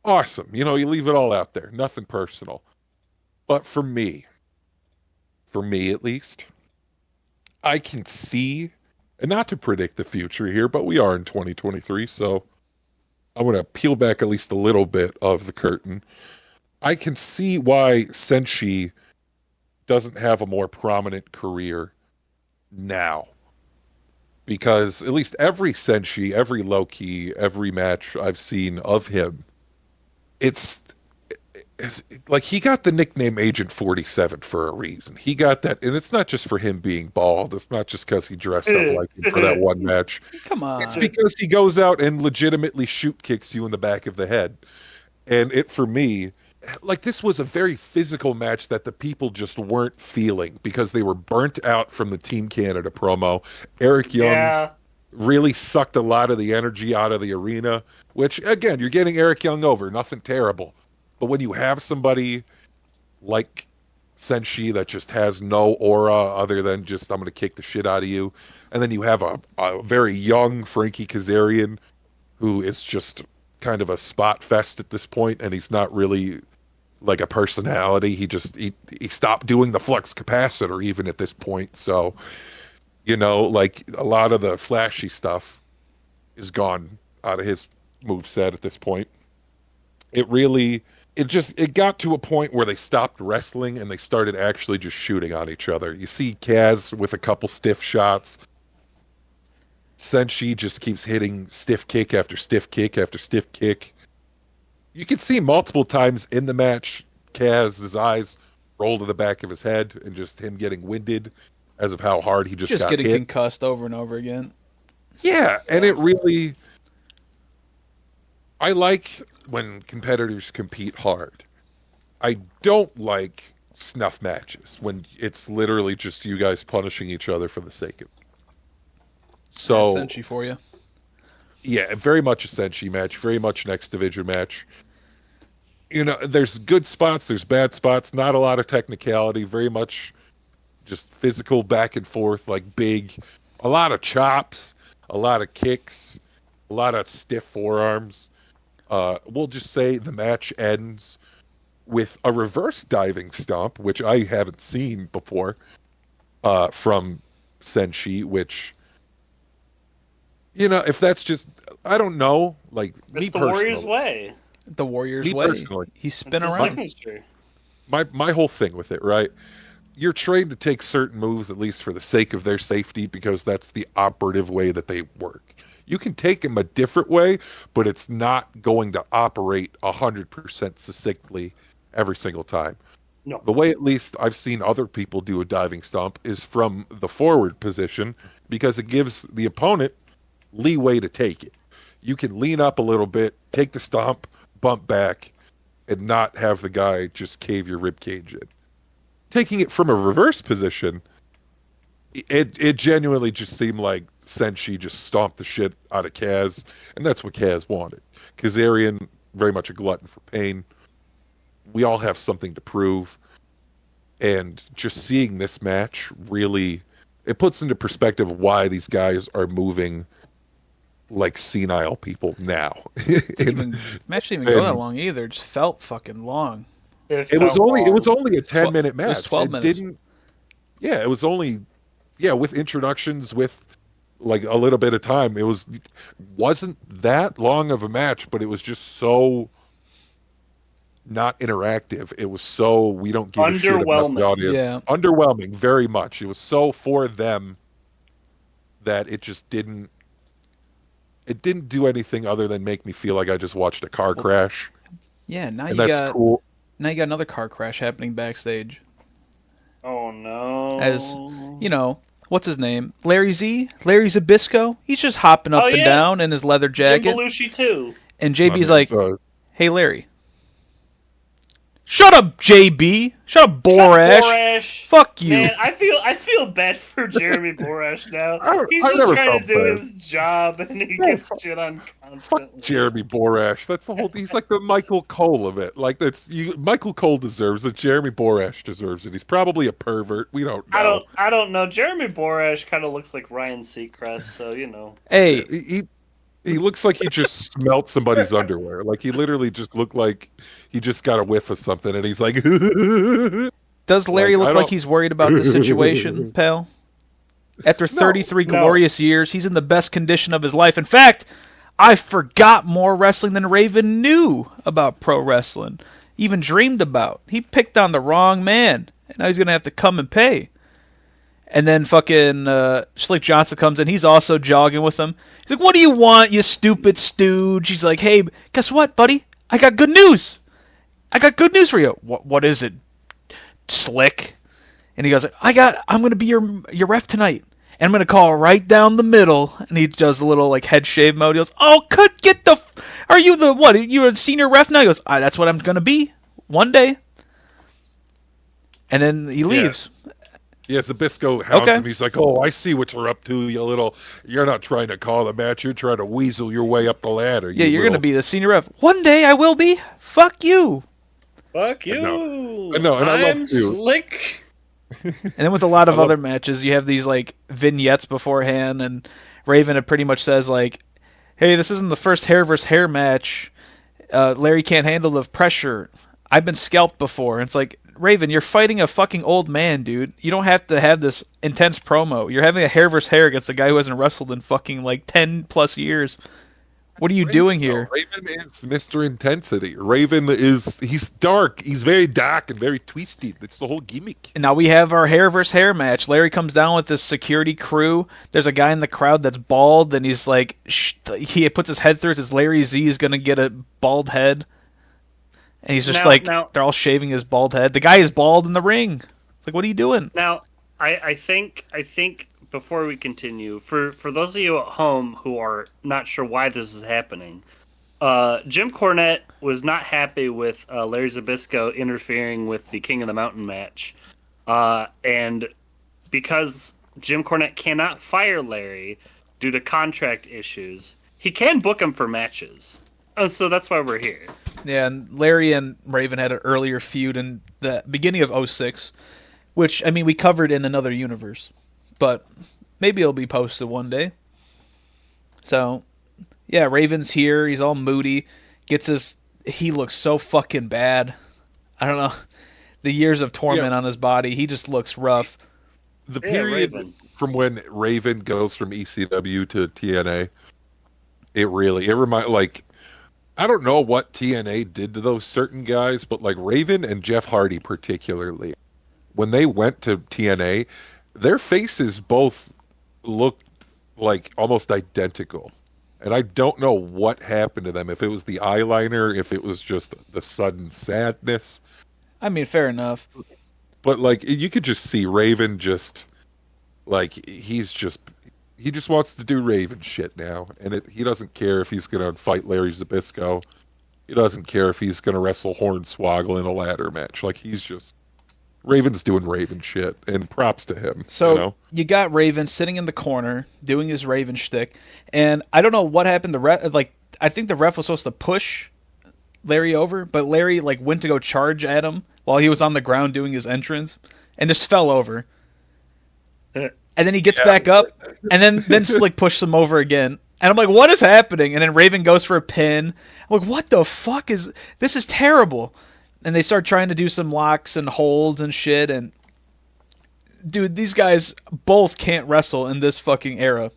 Awesome. You leave it all out there. Nothing personal. But for me at least, I can see, and not to predict the future here, but we are in 2023, so I'm going to peel back at least a little bit of the curtain. I can see why Senshi doesn't have a more prominent career now. Because at least every Senshi, every Low-Ki, every match I've seen of him, it's like he got the nickname Agent 47 for a reason. He got that, and it's not just for him being bald. It's not just because he dressed up like him for that one match. Come on. It's because he goes out and legitimately shoot kicks you in the back of the head. And it, for me, like this was a very physical match that the people just weren't feeling because they were burnt out from the Team Canada promo. Eric Young really sucked a lot of the energy out of the arena, which, again, you're getting Eric Young over. Nothing terrible. But when you have somebody like Senshi that just has no aura other than just, I'm going to kick the shit out of you, and then you have a very young Frankie Kazarian who is just kind of a spot fest at this point, and he's not really like a personality. He stopped doing the flux capacitor even at this point. So, like a lot of the flashy stuff is gone out of his moveset at this point. It got to a point where they stopped wrestling and they started actually just shooting on each other. You see Kaz with a couple stiff shots. Senshi just keeps hitting stiff kick after stiff kick after stiff kick. You can see multiple times in the match, Kaz's eyes roll to the back of his head and just him getting winded as of how hard he just got getting hit. Concussed over and over again. Yeah, and it really... I like when competitors compete hard. I don't like snuff matches when it's literally just you guys punishing each other for the sake of it. So Senshi for you. Yeah, very much a Senshi match, very much next division match. There's good spots, there's bad spots, not a lot of technicality, very much just physical back and forth, like big, a lot of chops, a lot of kicks, a lot of stiff forearms. We'll just say the match ends with a reverse diving stomp, which I haven't seen before, from Senshi, which, if that's just, I don't know, like, It's me the personally. Warriors way. The Warriors Me way. personally. He's spin It's his around. signature. My whole thing with it, right? You're trained to take certain moves, at least for the sake of their safety, because that's the operative way that they work. You can take them a different way, but it's not going to operate 100% succinctly every single time. No. The way, at least, I've seen other people do a diving stomp is from the forward position, because it gives the opponent leeway to take it. You can lean up a little bit, take the stomp, bump back, and not have the guy just cave your rib cage in. Taking it from a reverse position, it genuinely just seemed like Senshi just stomped the shit out of Kaz, and that's what Kaz wanted. Kazarian, very much a glutton for pain. We all have something to prove, and just seeing this match really, it puts into perspective why these guys are moving like senile people now. The match didn't even go that long either. It just felt fucking long. It was only a 10-minute match. It was 12 minutes. It was only with introductions, with like a little bit of time. Wasn't that long of a match, but it was just so not interactive. It was so we don't give a shit about the audience. Yeah. Underwhelming, very much. It was so for them that it just didn't do anything other than make me feel like I just watched a car crash. Yeah, now And you that's got cool. now you got another car crash happening backstage. Oh no. As what's his name? Larry Zbyszko. He's just hopping up and down in his leather jacket. Jim Belushi too. And JB's like, "Hey Larry, shut up, JB. Shut up, Borash. Fuck you." Man, I feel bad for Jeremy Borash now. He's I just never trying to felt do bad. his job, and he gets shit on constantly. Fuck Jeremy Borash. That's the whole. He's like the Michael Cole of it. Like Michael Cole deserves it. Jeremy Borash deserves it. He's probably a pervert. We don't know. I don't know. Jeremy Borash kind of looks like Ryan Seacrest, so Hey, He looks like he just smelt somebody's underwear. Like he literally just looked like he just got a whiff of something, and he's like. does Larry look like he's worried about the situation, pal? After 33 glorious years, he's in the best condition of his life. In fact, I forgot more wrestling than Raven knew about pro wrestling, even dreamed about. He picked on the wrong man, and now he's going to have to come and pay. And then fucking Slick Johnson comes in. He's also jogging with him. He's like, "What do you want, you stupid stooge?" He's like, "Hey, guess what, buddy? I got good news. I got good news for you." What is it, Slick? And he goes, I'm going to be your ref tonight. And I'm going to call right down the middle. And he does a little like head shave mode. He goes, are you the, what? You're a senior ref now? He goes, that's what I'm going to be one day. And then he leaves. Yeah, Zbyszko hounds him. He's like, "Oh, I see what you're up to, you're not trying to call the match. You're trying to weasel your way up the ladder." Yeah, you're going to be the senior ref. One day I will be. Fuck you. Fuck you. I know, and I love you. Slick. And then with a lot of other matches, you have these like vignettes beforehand, and Raven pretty much says like, "Hey, this isn't the first hair versus hair match. Larry can't handle the pressure. I've been scalped before." And it's like, Raven, you're fighting a fucking old man, dude. You don't have to have this intense promo. You're having a hair versus hair against a guy who hasn't wrestled in fucking like 10 plus years. What are you doing here? Raven is Mr. Intensity. He's dark. He's very dark and very twisted. That's the whole gimmick. And now we have our hair versus hair match. Larry comes down with this security crew. There's a guy in the crowd that's bald, and he's like, he puts his head through it. Says Larry Z is going to get a bald head. And he's just they're all shaving his bald head. The guy is bald in the ring. Like, what are you doing? Now, I think before we continue, for those of you at home who are not sure why this is happening, Jim Cornette was not happy with Larry Zbyszko interfering with the King of the Mountain match. And because Jim Cornette cannot fire Larry due to contract issues, he can book him for matches. Oh, so that's why we're here. Yeah, and Larry and Raven had an earlier feud in the beginning of 06, which, I mean, we covered in another universe. But maybe it'll be posted one day. So, yeah, Raven's here. He's all moody. He looks so fucking bad. I don't know. The years of torment on his body. He just looks rough. The period from when Raven goes from ECW to TNA, it reminds, like, I don't know what TNA did to those certain guys, but like Raven and Jeff Hardy particularly, when they went to TNA, their faces both looked like almost identical. And I don't know what happened to them, if it was the eyeliner, if it was just the sudden sadness. I mean, fair enough. But like, you could just see Raven just, like, he just wants to do Raven shit now, and he doesn't care if he's going to fight Larry Zbyszko. He doesn't care if he's going to wrestle Hornswoggle in a ladder match. Like, Raven's doing Raven shit, and props to him. So you got Raven sitting in the corner doing his Raven shtick, and I don't know what happened. I think the ref was supposed to push Larry over, but Larry like went to go charge at him while he was on the ground doing his entrance, and just fell over. And then he gets back up, and then Slick pushes him over again. And I'm like, what is happening? And then Raven goes for a pin. I'm like, what the fuck this is terrible. And they start trying to do some locks and holds and shit. And dude, these guys both can't wrestle in this fucking era.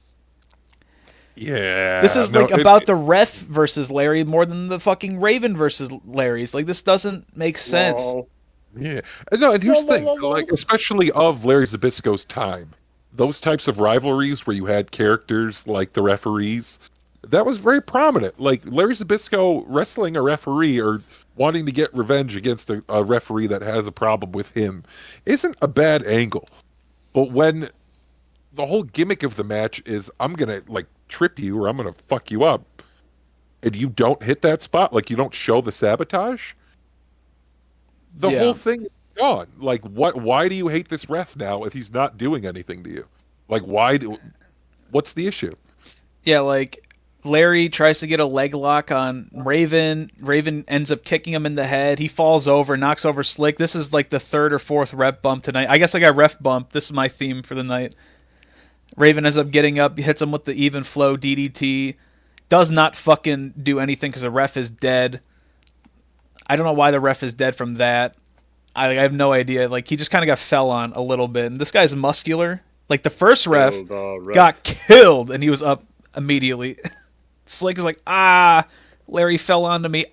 Yeah. This is about the ref versus Larry more than the fucking Raven versus Larry's. Like, this doesn't make sense. Whoa. Yeah. No, and here's the thing, like, especially of Larry Zbyszko's time, those types of rivalries where you had characters like the referees, that was very prominent. Like, Larry Zbyszko wrestling a referee or wanting to get revenge against a referee that has a problem with him isn't a bad angle. But when the whole gimmick of the match is, I'm going to, like, trip you or I'm going to fuck you up, and you don't hit that spot, like, you don't show the sabotage, the whole thing is gone. Like, why do you hate this ref now if he's not doing anything to you? Like, what's the issue? Yeah, like, Larry tries to get a leg lock on Raven. Raven ends up kicking him in the head. He falls over, knocks over Slick. This is like the third or fourth ref bump tonight. I guess I got ref bump. This is my theme for the night. Raven ends up getting up, hits him with the even flow DDT. Does not fucking do anything because the ref is dead. I don't know why the ref is dead from that. I have no idea. Like, he just kind of got fell on a little bit. And this guy's muscular. Like, the first ref got killed, and he was up immediately. Slick is like, Larry fell onto me,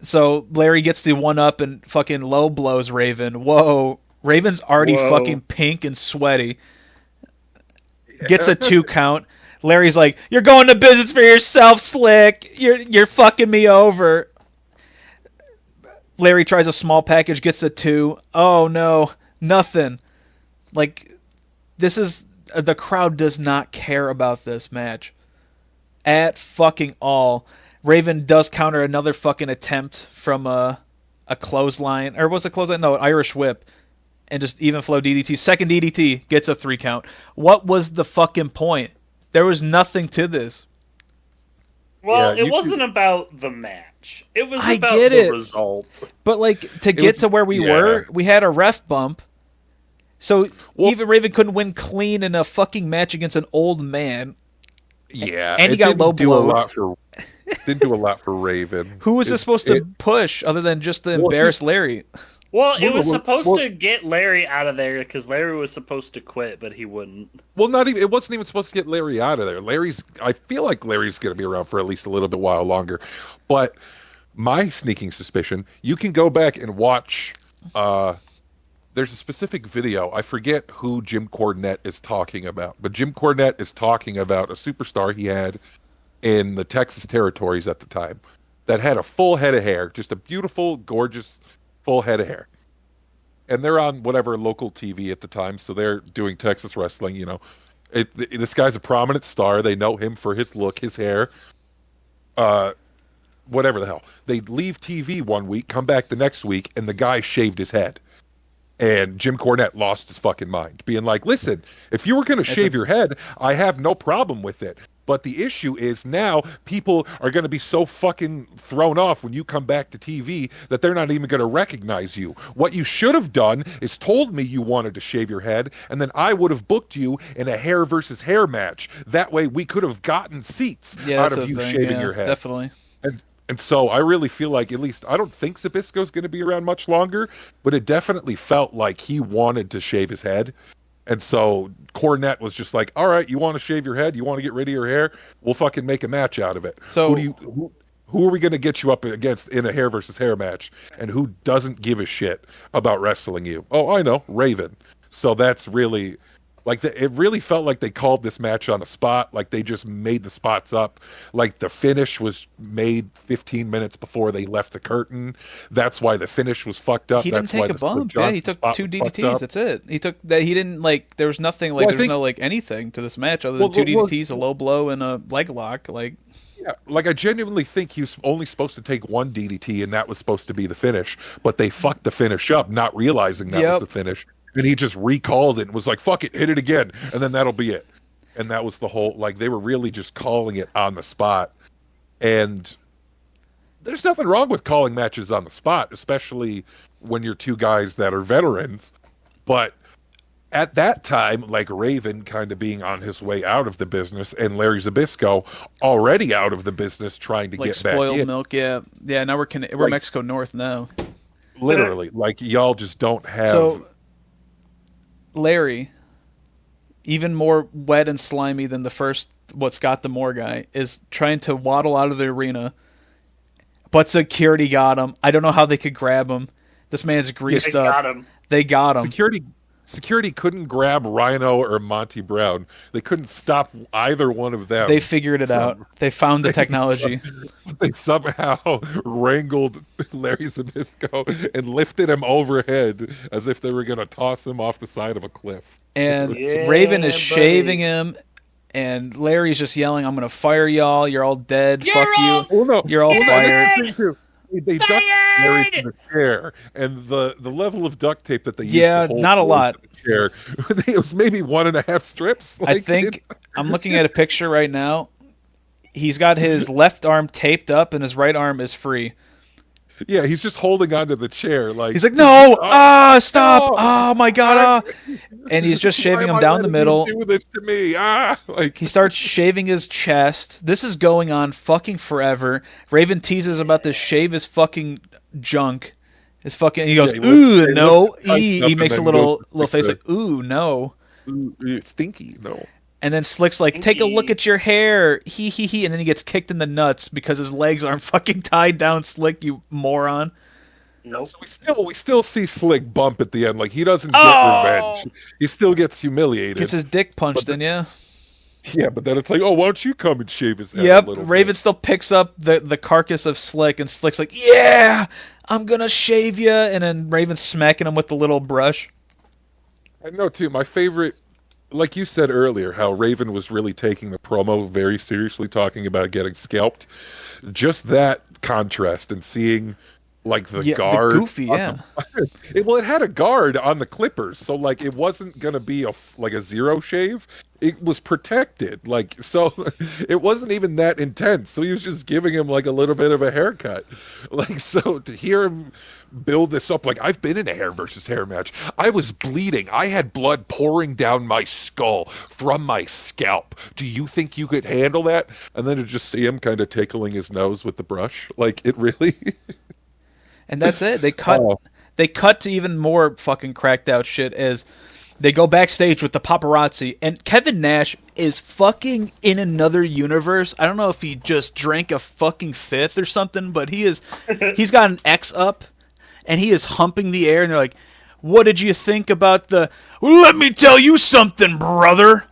So Larry gets the one up and fucking low blows Raven. Whoa. Raven's already fucking pink and sweaty. Gets a 2 count. Larry's like, you're going to business for yourself, Slick. You're fucking me over. Larry tries a small package, gets a 2. Oh no, nothing. Like, the crowd does not care about this match at fucking all. Raven does counter another fucking attempt from a clothesline, or was it a clothesline? No, an Irish whip, and just even flow DDT. Second DDT gets a 3 count. What was the fucking point? There was nothing to this. Well, it wasn't about the match. It was about the result. But, like, to get to where we were, we had a ref bump. So even Raven couldn't win clean in a fucking match against an old man. Yeah, and he got low blow. Didn't do a lot for Raven. Who was this supposed to push other than just to embarrass Larry? Well, it was supposed to get Larry out of there because Larry was supposed to quit, but he wouldn't. Well, it wasn't even supposed to get Larry out of there. I feel like Larry's going to be around for at least a little bit while longer. But my sneaking suspicion, you can go back and watch. There's a specific video. I forget who Jim Cornette is talking about, but Jim Cornette is talking about a superstar he had in the Texas territories at the time that had a full head of hair, just a beautiful, gorgeous, full head of hair. And they're on whatever local TV at the time, so they're doing Texas wrestling, you know. This guy's a prominent star. They know him for his look, his hair, whatever the hell. They leave TV one week, come back the next week, and the guy shaved his head. And Jim Cornette lost his fucking mind, being like, listen, if you were going to shave your head, I have no problem with it. But the issue is now people are going to be so fucking thrown off when you come back to TV that they're not even going to recognize you. What you should have done is told me you wanted to shave your head, and then I would have booked you in a hair versus hair match. That way we could have gotten seats out of you shaving your head. Definitely. And so I really feel like, at least, I don't think Zbyszko's going to be around much longer, but it definitely felt like he wanted to shave his head. And so Cornette was just like, all right, you want to shave your head? You want to get rid of your hair? We'll fucking make a match out of it. So who are we going to get you up against in a hair versus hair match? And who doesn't give a shit about wrestling you? Oh, I know, Raven. So that's really... Like, it really felt like they called this match on a spot. Like, they just made the spots up. Like, the finish was made 15 minutes before they left the curtain. That's why the finish was fucked up. He didn't take a bump. Yeah, he took 2 DDTs. That's it. He took that. He didn't, like, there was nothing, like, there's no, like, anything to this match other than 2 DDTs, a low blow, and a leg lock. Like, yeah, like, I genuinely think he was only supposed to take 1 DDT, and that was supposed to be the finish. But they fucked the finish up, not realizing that was the finish. And he just recalled it and was like, fuck it, hit it again. And then that'll be it. And that was the whole, like, they were really just calling it on the spot. And there's nothing wrong with calling matches on the spot, especially when you're 2 guys that are veterans. But at that time, like, Raven kind of being on his way out of the business and Larry Zbyszko already out of the business trying to like get back spoiled in. milk, yeah. Yeah, now we're Mexico North now. Literally. Like, y'all just don't have... So... Larry, even more wet and slimy than the first Scott D'Amore guy, is trying to waddle out of the arena, but security got him. I don't know how they could grab him. This man's greased up. Got him. They got him. Security couldn't grab Rhino or Monty Brown. They couldn't stop either one of them. They figured it out. They found the technology. They somehow wrangled Larry Zbyszko and lifted him overhead as if they were going to toss him off the side of a cliff. And Raven is shaving him, and Larry's just yelling, I'm going to fire y'all. You're all dead. Fuck you. Oh, no. You're all fired. They duct Larry to the chair, and the level of duct tape that they used to hold not a lot. The chair, it was maybe 1.5 strips. Like, I think I'm looking at a picture right now. He's got his left arm taped up, and his right arm is free. Yeah, he's just holding onto the chair. Like, he's like, no, stop, oh my god, and he's just shaving him down the middle. Do this to me, like he starts shaving his chest. This is going on fucking forever. Raven teases about to shave his fucking junk. His fucking. He goes, ooh, no. He makes a little face like, ooh, no. Ooh, stinky, no. And then Slick's like, take a look at your hair. He. And then he gets kicked in the nuts because his legs aren't fucking tied down, Slick, you moron. Nope. So we still see Slick bump at the end. Like, he doesn't get revenge. He still gets humiliated. Gets his dick punched in, yeah. Yeah, but then it's like, oh, why don't you come and shave his head Yep, a little Raven bit? still picks up the carcass of Slick, and Slick's like, yeah, I'm going to shave you. And then Raven's smacking him with the little brush. I know, too. My favorite... Like you said earlier, how Raven was really taking the promo very seriously, talking about getting scalped. Just that contrast and seeing, like, the guard. The goofy, yeah. It had a guard on the Clippers, so, like, it wasn't going to be a zero shave. It was protected. Like, so it wasn't even that intense. So he was just giving him, like, a little bit of a haircut. Like, so to hear him build this up, like, I've been in a hair versus hair match. I was bleeding. I had blood pouring down my skull from my scalp. Do you think you could handle that? And then to just see him kind of tickling his nose with the brush. Like, it really... And that's it. They cut to even more fucking cracked out shit as they go backstage with the paparazzi, and Kevin Nash is fucking in another universe. I don't know if he just drank a fucking fifth or something, but he's got an X up, and he is humping the air, and they're like, what did you think about the... Let me tell you something, brother.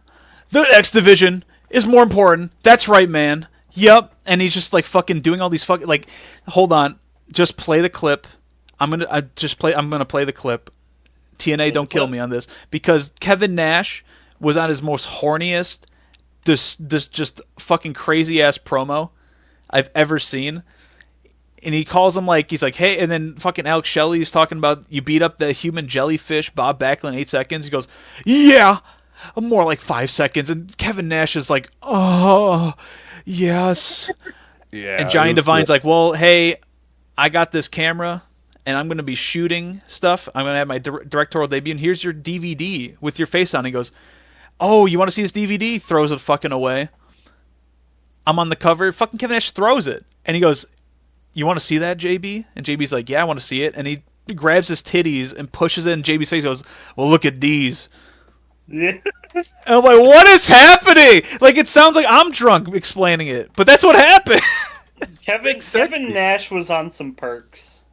The X Division is more important. That's right, man. Yep. And he's just like fucking doing all these fucking... Like, hold on. Just play the clip. I'm gonna play the clip. TNA, don't kill me on this, because Kevin Nash was on his most horniest, this just fucking crazy ass promo I've ever seen. And he calls him he's like, hey, and then fucking Alex Shelley's talking about you beat up the human jellyfish Bob Backlund in 8 seconds. He goes, yeah, more like 5 seconds. And Kevin Nash is like, oh, yes. Yeah. And Johnny it was Devine's cool. like, well, hey, I got this camera and I'm going to be shooting stuff. I'm going to have my directorial debut, and here's your DVD with your face on. He goes, oh, you want to see this DVD? Throws it fucking away. I'm on the cover. Fucking Kevin Nash throws it. And he goes, you want to see that, JB? And JB's like, yeah, I want to see it. And he grabs his titties and pushes it in JB's face. He goes, well, look at these. Yeah. And I'm like, what is happening? Like, it sounds like I'm drunk explaining it, but that's what happened. Kevin Nash was on some perks.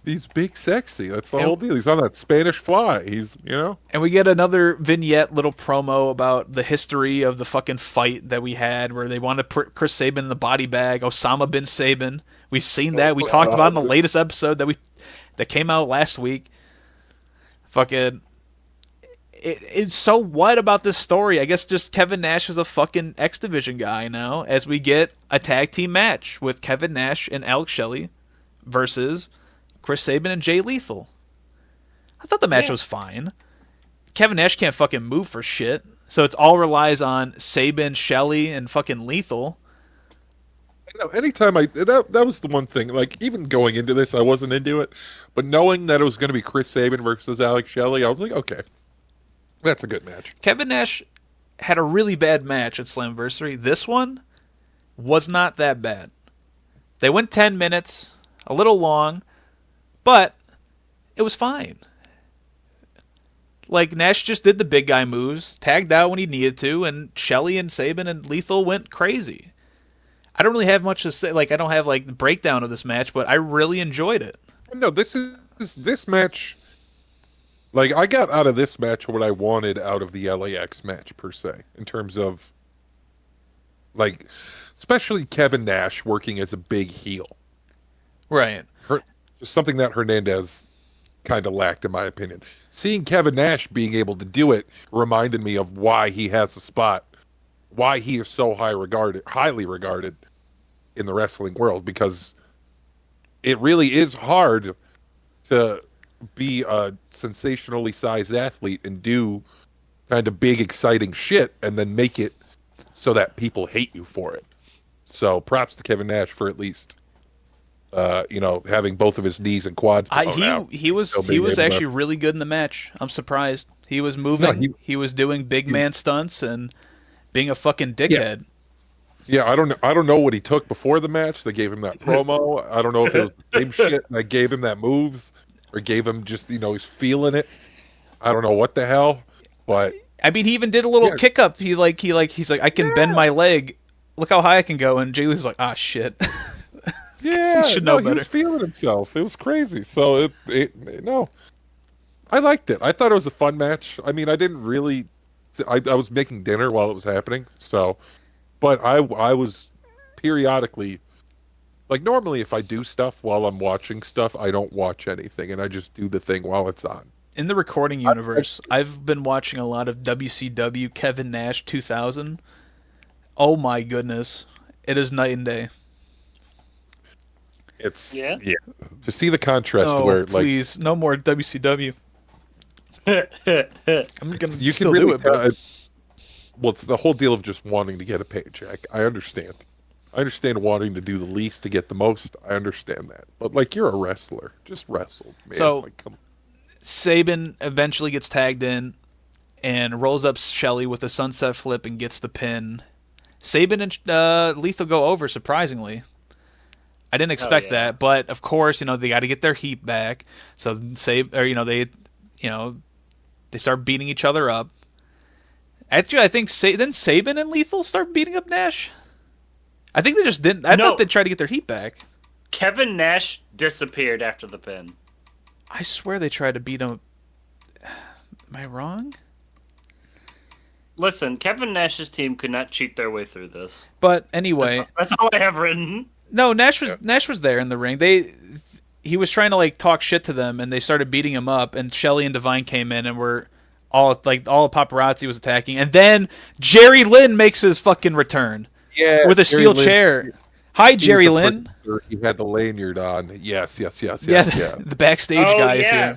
He's big sexy. That's the And- whole deal. He's on that Spanish Fly. He's, you know. And we get another vignette, little promo about the history of the fucking fight that we had, where they wanted to put Chris Sabin in the body bag, Osama bin Sabin. We've seen that. We talked about it in the latest episode that came out last week. Fucking, it's so what about this story? I guess just Kevin Nash is a fucking X Division guy now, as we get a tag team match with Kevin Nash and Alex Shelley versus Chris Sabin and Jay Lethal. I thought the match was fine. Kevin Nash can't fucking move for shit, so it's all relies on Sabin, Shelley, and fucking Lethal. You know, anytime that was the one thing. Like, even going into this, I wasn't into it, but knowing that it was going to be Chris Sabin versus Alex Shelley, I was like, okay, that's a good match. Kevin Nash had a really bad match at Slammiversary. This one was not that bad. They went 10 minutes, a little long, but it was fine. Like, Nash just did the big guy moves, tagged out when he needed to, and Shelley and Sabin and Lethal went crazy. I don't really have much to say. Like, I don't have, like, the breakdown of this match, but I really enjoyed it. No, this match. Like, I got out of this match what I wanted out of the LAX match, per se, in terms of, like, especially Kevin Nash working as a big heel. Right. Just something that Hernandez kind of lacked, in my opinion. Seeing Kevin Nash being able to do it reminded me of why he has a spot, why he is so highly regarded in the wrestling world, because it really is hard to be a sensationally sized athlete and do kind of big, exciting shit and then make it so that people hate you for it. So props to Kevin Nash for at least, having both of his knees and quads. He was actually really good in the match. I'm surprised. He was moving. No, he was doing big man stunts and being a fucking dickhead. Yeah, I don't know what he took before the match. They gave him that promo. I don't know if it was the same shit that gave him that moves or gave him just, he's feeling it. I don't know what the hell, but I mean, he even did a little kick up. He's like, I can bend my leg. Look how high I can go. And Jay Lee's like, ah, shit. yeah, he should know better. He was feeling himself. It was crazy. So I liked it. I thought it was a fun match. I mean, I didn't really. I was making dinner while it was happening, so. But I was periodically, like, normally if I do stuff while I'm watching stuff, I don't watch anything, and I just do the thing while it's on. In the recording universe, I've been watching a lot of WCW Kevin Nash 2000. Oh my goodness. It is night and day. It's yeah. To see the contrast where please, no more WCW. I'm gonna you still can really do it, but well, it's the whole deal of just wanting to get a paycheck. I understand. I understand wanting to do the least to get the most. I understand that. But, like, you're a wrestler. Just wrestle, man. So, like, come on. Sabin eventually gets tagged in and rolls up Shelley with a sunset flip and gets the pin. Sabin and Lethal go over, surprisingly. I didn't expect that, but of course, they got to get their heat back. So they start beating each other up. Actually, I think then Sabin and Lethal start beating up Nash. I think they just didn't. I thought they'd try to get their heat back. Kevin Nash disappeared after the pin. I swear they tried to beat him. Am I wrong? Listen, Kevin Nash's team could not cheat their way through this. But anyway, that's all I have written. No, Nash was there in the ring. He was trying to, like, talk shit to them, and they started beating him up. And Shelley and Divine came in and were all paparazzi was attacking. And then Jerry Lynn makes his fucking return with a steel chair. Hi, Jerry Lynn. He had the lanyard on. Yes. Yeah. The backstage guy is here.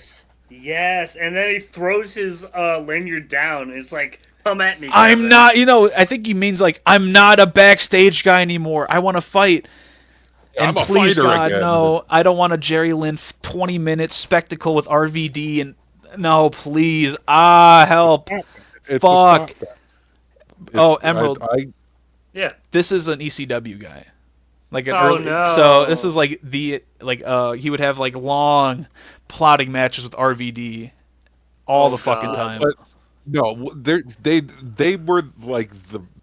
Yes, and then he throws his lanyard down. It's like, Come at me. I'm Kevin. not, I think he means like, I'm not a backstage guy anymore. I want to fight. And I'm a please, fighter God, again. no, I don't want a Jerry Lynn 20-minute spectacle with RVD. And no, please. Help. It's Fuck. a Emerald. Yeah. This is an ECW guy. Like an Oh, early, no. So this is like he would have like long plotting matches with RVD all the fucking God. time. But no, they were like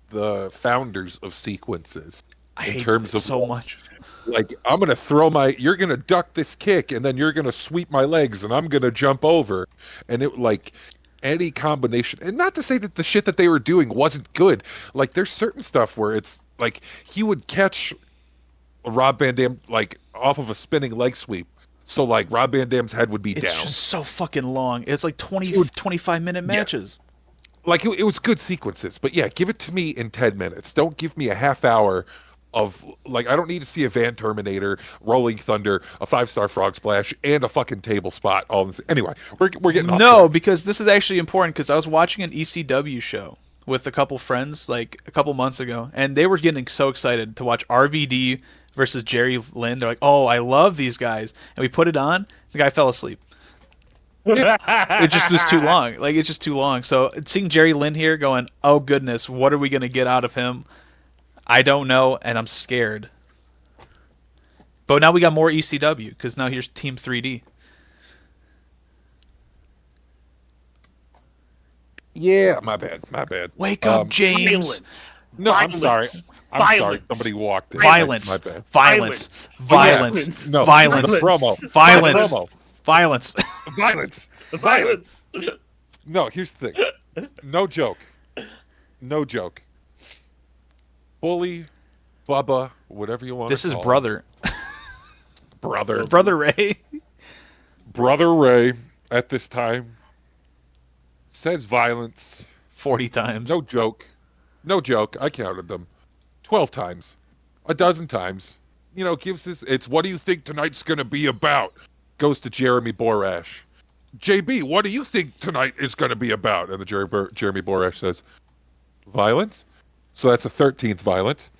the founders of sequences. I in hate terms this of so much. Like, I'm gonna you're gonna duck this kick, and then you're gonna sweep my legs, and I'm gonna jump over, and it like any combination. And not to say that the shit that they were doing wasn't good. Like, there's certain stuff where it's like he would catch Rob Van Dam like off of a spinning leg sweep, so like Rob Van Dam's head would be It's down. just so fucking long. It's like 25-minute matches. Like it was good sequences, but yeah, give it to me in 10 minutes. Don't give me a half hour of like I don't need to see a Van Terminator, Rolling Thunder, a 5-star frog splash, and a fucking table spot. All this. Anyway, we're getting off No, track. because this is actually important because I was watching an ECW show with a couple friends like a couple months ago, and they were getting so excited to watch RVD versus Jerry Lynn. They're like, "Oh, I love these guys," and we put it on. The guy fell asleep. It just was too long. Like, it's just too long. So seeing Jerry Lynn here going, oh goodness, what are we gonna get out of him? I don't know, and I'm scared. But now we got more ECW because now here's Team 3D. Yeah, my bad. Wake up, James! Violence. No, I'm Violence. sorry. I'm sorry. Violence. Somebody walked in. Violence! My bad. Violence! Violence. Violence! No, Violence! the promo. Violence! The promo. Violence! Violence. Violence. No, here's the thing. No joke. Bully, Bubba, whatever you want. This to is call brother. him. Brother Ray. Brother Ray at this time says violence. 40 times. No joke. I counted them 12 times, a dozen times. Gives his. It's what do you think tonight's gonna be about? Goes to Jeremy Borash. JB, what do you think tonight is gonna be about? And the Jeremy Borash says, violence. So that's a 13th violence.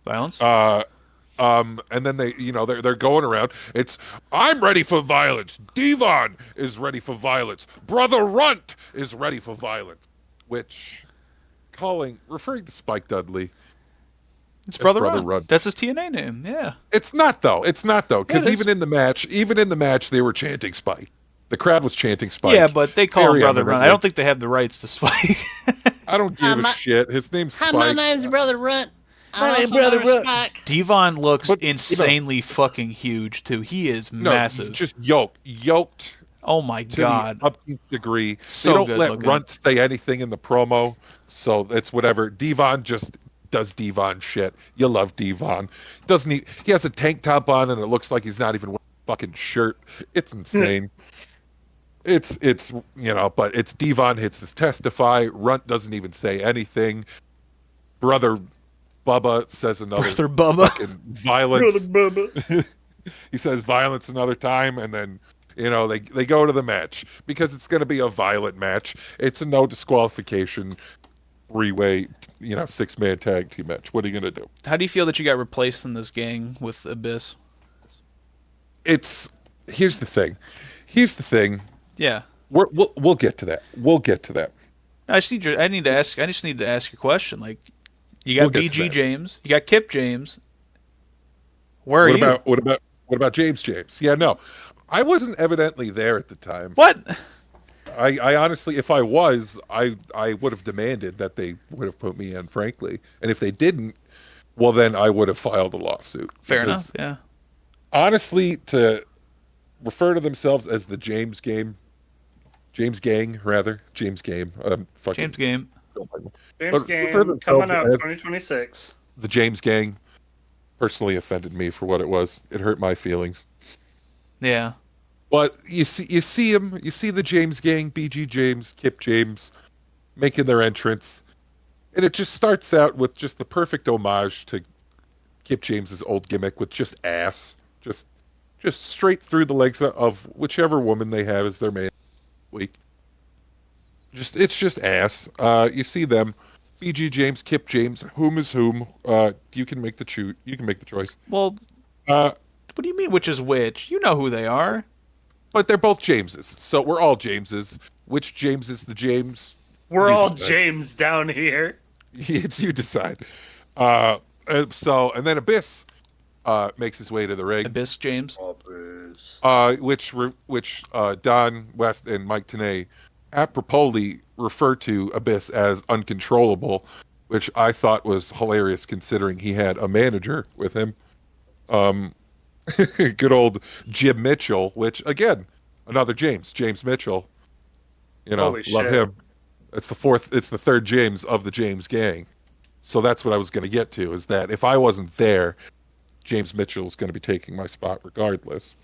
Violence? And then they're going around. It's I'm ready for violence. Devon is ready for violence. Brother Runt is ready for violence. Which, referring to Spike Dudley, It's Brother Brother Runt. Runt. That's his TNA name, yeah. it's not though. Because It is. even in the match, they were chanting Spike. The crowd was chanting Spike. Yeah, but they call him Very Brother Runt. I eminently. don't think they have the rights to Spike. I don't give a my- shit. His name's Hi, Spike. my name's Brother Runt. My brother Runt. Spike. Devon looks But, insanely fucking huge, too. He is No, massive. just yoked Oh, my to God. the umpteenth degree. So they don't good let looking. Runt say anything in the promo, so it's whatever. Devon just does Devon shit. You love Devon. Doesn't he? He has a tank top on, and it looks like he's not even wearing a fucking shirt. It's insane. It's but it's Devon hits his testify. Runt doesn't even say anything. Brother Bubba says another Brother Bubba. fucking violence. Brother Bubba. He says violence another time, and then they go to the match because it's going to be a violent match. It's a no disqualification 3-way 6-man tag team match. What are you going to do? How do you feel that you got replaced in this gang with Abyss? Here's the thing. Yeah. We'll get to that. I just need to ask you a question. Like, you got We'll get to BG that. James, you got Kip James. Where are you? What about James? Yeah, no. I wasn't evidently there at the time. What? I honestly, if I was, I would have demanded that they would have put me in, frankly. And if they didn't, well, then I would have filed a lawsuit. Fair Because enough. Yeah. honestly, to refer to themselves as the James Gang, fucking James Game. James But Game for themselves coming out as- 2026. the James Gang personally offended me for what it was. It hurt my feelings. Yeah. But you see the James Gang, BG James, Kip James, making their entrance, and it just starts out with just the perfect homage to Kip James's old gimmick with just ass, just straight through the legs of whichever woman they have as their main week. It's just ass. You see them, BG James, Kip James, whom is whom. You can make the You can make the choice. Well, Uh, what do you mean which is which? You know who they are. but they're both Jameses, so we're all Jameses. Which James is the James? We're You all decide. James down here. It's you decide. And then Abyss makes his way to the ring. Abyss James. Which Don West and Mike Tenay aproposly refer to Abyss as uncontrollable, which I thought was hilarious considering he had a manager with him. Good old Jim Mitchell, which again, another James Mitchell. You know, Holy love shit. him. It's the third James of the James gang. So that's what I was going to get to, is that if I wasn't there, James Mitchell is going to be taking my spot regardless.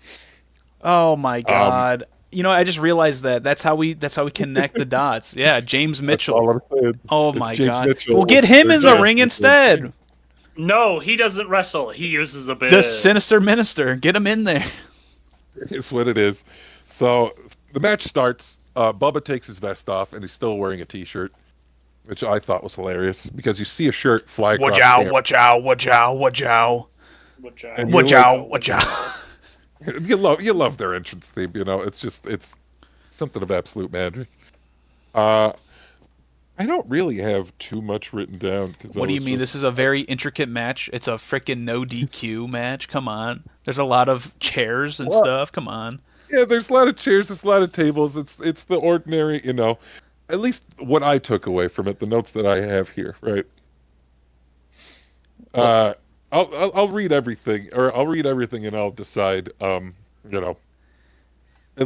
Oh my God! I just realized that's how we connect the dots. Yeah, James Mitchell. All I'm saying. Oh It's my James God! Mitchell. We'll get him Or in the James ring Mitchell. instead. No, he doesn't wrestle. He uses a bit. The sinister minister. Get him in there. It's what it is. So the match starts. Bubba takes his vest off, and he's still wearing a T-shirt, which I thought was hilarious because you see a shirt fly across Watch the out! camp, Watch out! Watch out! Watch out! and Watch you're out! Watch out! like- you love their entrance theme. You know, it's something of absolute magic. I don't really have too much written down because What do you mean? This is a very intricate match. It's a freaking no DQ match. Come on. There's a lot of chairs and What? stuff. Come on. Yeah, there's a lot of chairs, there's a lot of tables. It's the ordinary, you know. At least what I took away from it, the notes that I have here, right? I'll read everything, and I'll decide, at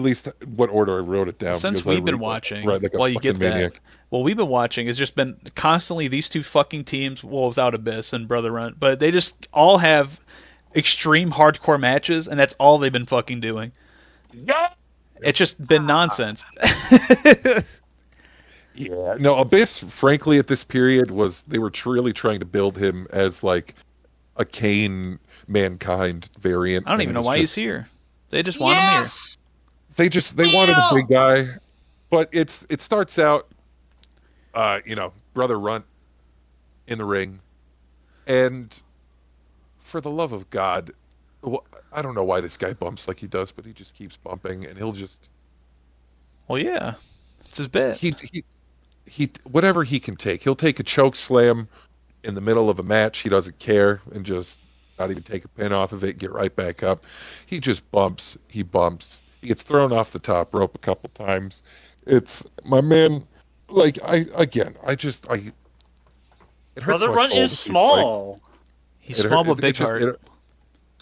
least what order I wrote it down. Since because I we've been read watching, like a while you get fucking maniac. that, what we've been watching has just been constantly these two fucking teams, well, without Abyss and Brother Runt, but they just all have extreme hardcore matches, and that's all they've been fucking doing. Yeah. It's just been nonsense. Yeah, no, Abyss, frankly, at this period they were really trying to build him as like a Kane Mankind variant. I don't and even know it's why just- he's here. They just want him here. They wanted a big guy, but it starts out, Brother Runt in the ring, and for the love of God, I don't know why this guy bumps like he does, but he just keeps bumping, and he'll just Well, yeah. It's his bit. he whatever he can take. He'll take a choke slam in the middle of a match. He doesn't care and just not even take a pin off of it, get right back up. He just bumps. He bumps. He gets thrown off the top rope a couple times. It's my man. Like it hurts Brother my Runt soul is to see, small. He's like, small it but hurt- big it just- heart. it-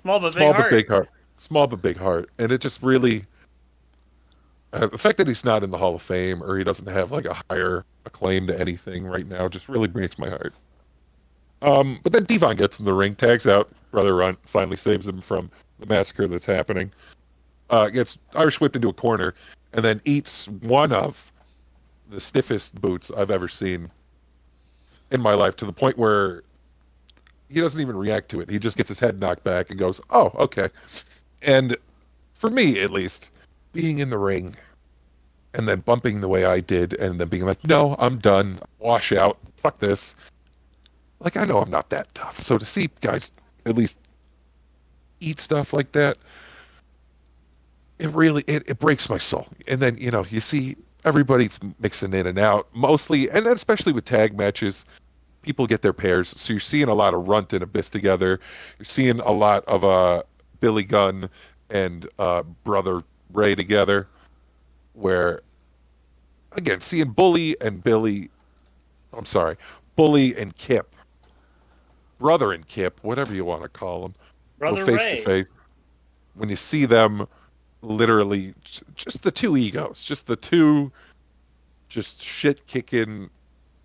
Small but small big but heart. big heart. Small but big heart, and it just really. The fact that he's not in the Hall of Fame or he doesn't have like a higher acclaim to anything right now just really breaks my heart. But then Devon gets in the ring, tags out Brother Runt, finally saves him from the massacre that's happening. Gets Irish whipped into a corner, and then eats one of the stiffest boots I've ever seen in my life, to the point where he doesn't even react to it. He just gets his head knocked back and goes, "Oh, okay." And for me, at least, being in the ring and then bumping the way I did and then being like, "No, I'm done. Wash out. Fuck this." Like, I know I'm not that tough. So to see guys at least eat stuff like that, it really it breaks my soul. And then, you see everybody's mixing in and out, mostly, and especially with tag matches, people get their pairs. So you're seeing a lot of Runt and Abyss together. You're seeing a lot of Billy Gunn and Brother Ray together, where, again, seeing Bully and Kip, Brother and Kip, whatever you want to call them, Brother face Ray. to face. When you see them, literally, just the two egos, just the two, just shit kicking,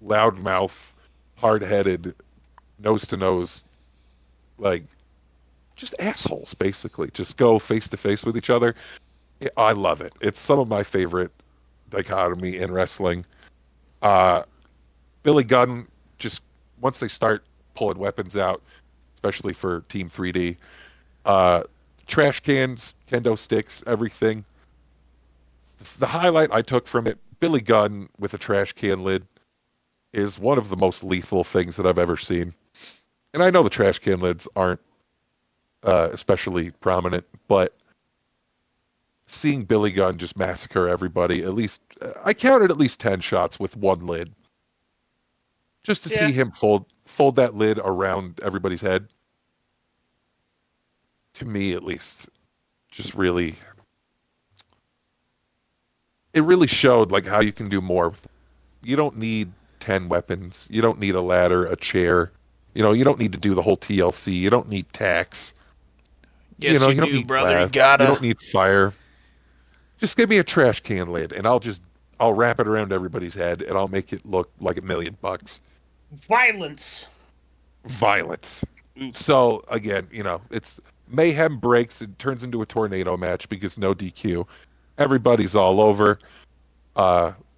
loudmouth, hard headed, nose to nose, like just assholes, basically. Just go face to face with each other. I love it. It's some of my favorite dichotomy in wrestling. Billy Gunn, just once they start pulling weapons out, especially for Team 3D, trash cans, kendo sticks, everything. The highlight I took from it, Billy Gunn with a trash can lid is one of the most lethal things that I've ever seen. And I know the trash can lids aren't especially prominent, but seeing Billy Gunn just massacre everybody, at least I counted at least 10 shots with one lid. Just to see him fold that lid around everybody's head, to me at least, just really, it really showed like how you can do more. You don't need 10 weapons. You don't need a ladder, a chair. You know, you don't need to do the whole TLC. You don't need tax. Yes, you know, you do, don't need brother. glass. You gotta. You don't need fire. Just give me a trash can lid, and I'll wrap it around everybody's head, and I'll make it look like $1 million. Violence. So again, you know, it's mayhem breaks. It turns into a tornado match because no DQ. Everybody's all over.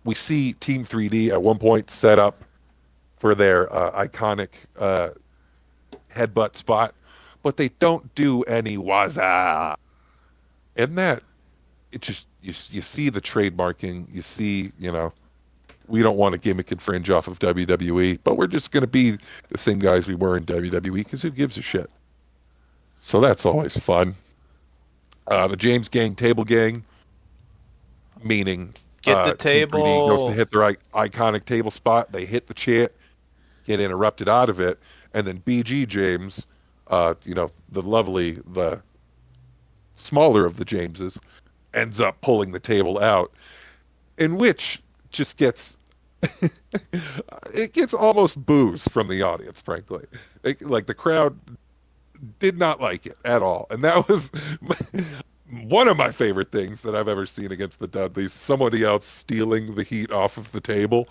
We see Team 3D at one point set up for their iconic headbutt spot, but they don't do any waza. And that, it just, you see the trademarking, you see, you know, we don't want to gimmick and fringe off of WWE, but we're just going to be the same guys we were in WWE because who gives a shit? So that's always fun. The James Gang Table Gang, meaning Get the Team 3D table. goes to hit their iconic table spot. They hit the chant, get interrupted out of it, and then BG James, you know, the smaller of the Jameses, ends up pulling the table out, in which just gets it gets almost boos from the audience, frankly. Like the crowd did not like it at all, and that was one of my favorite things that I've ever seen against the Dudleys. Somebody else stealing the heat off of the table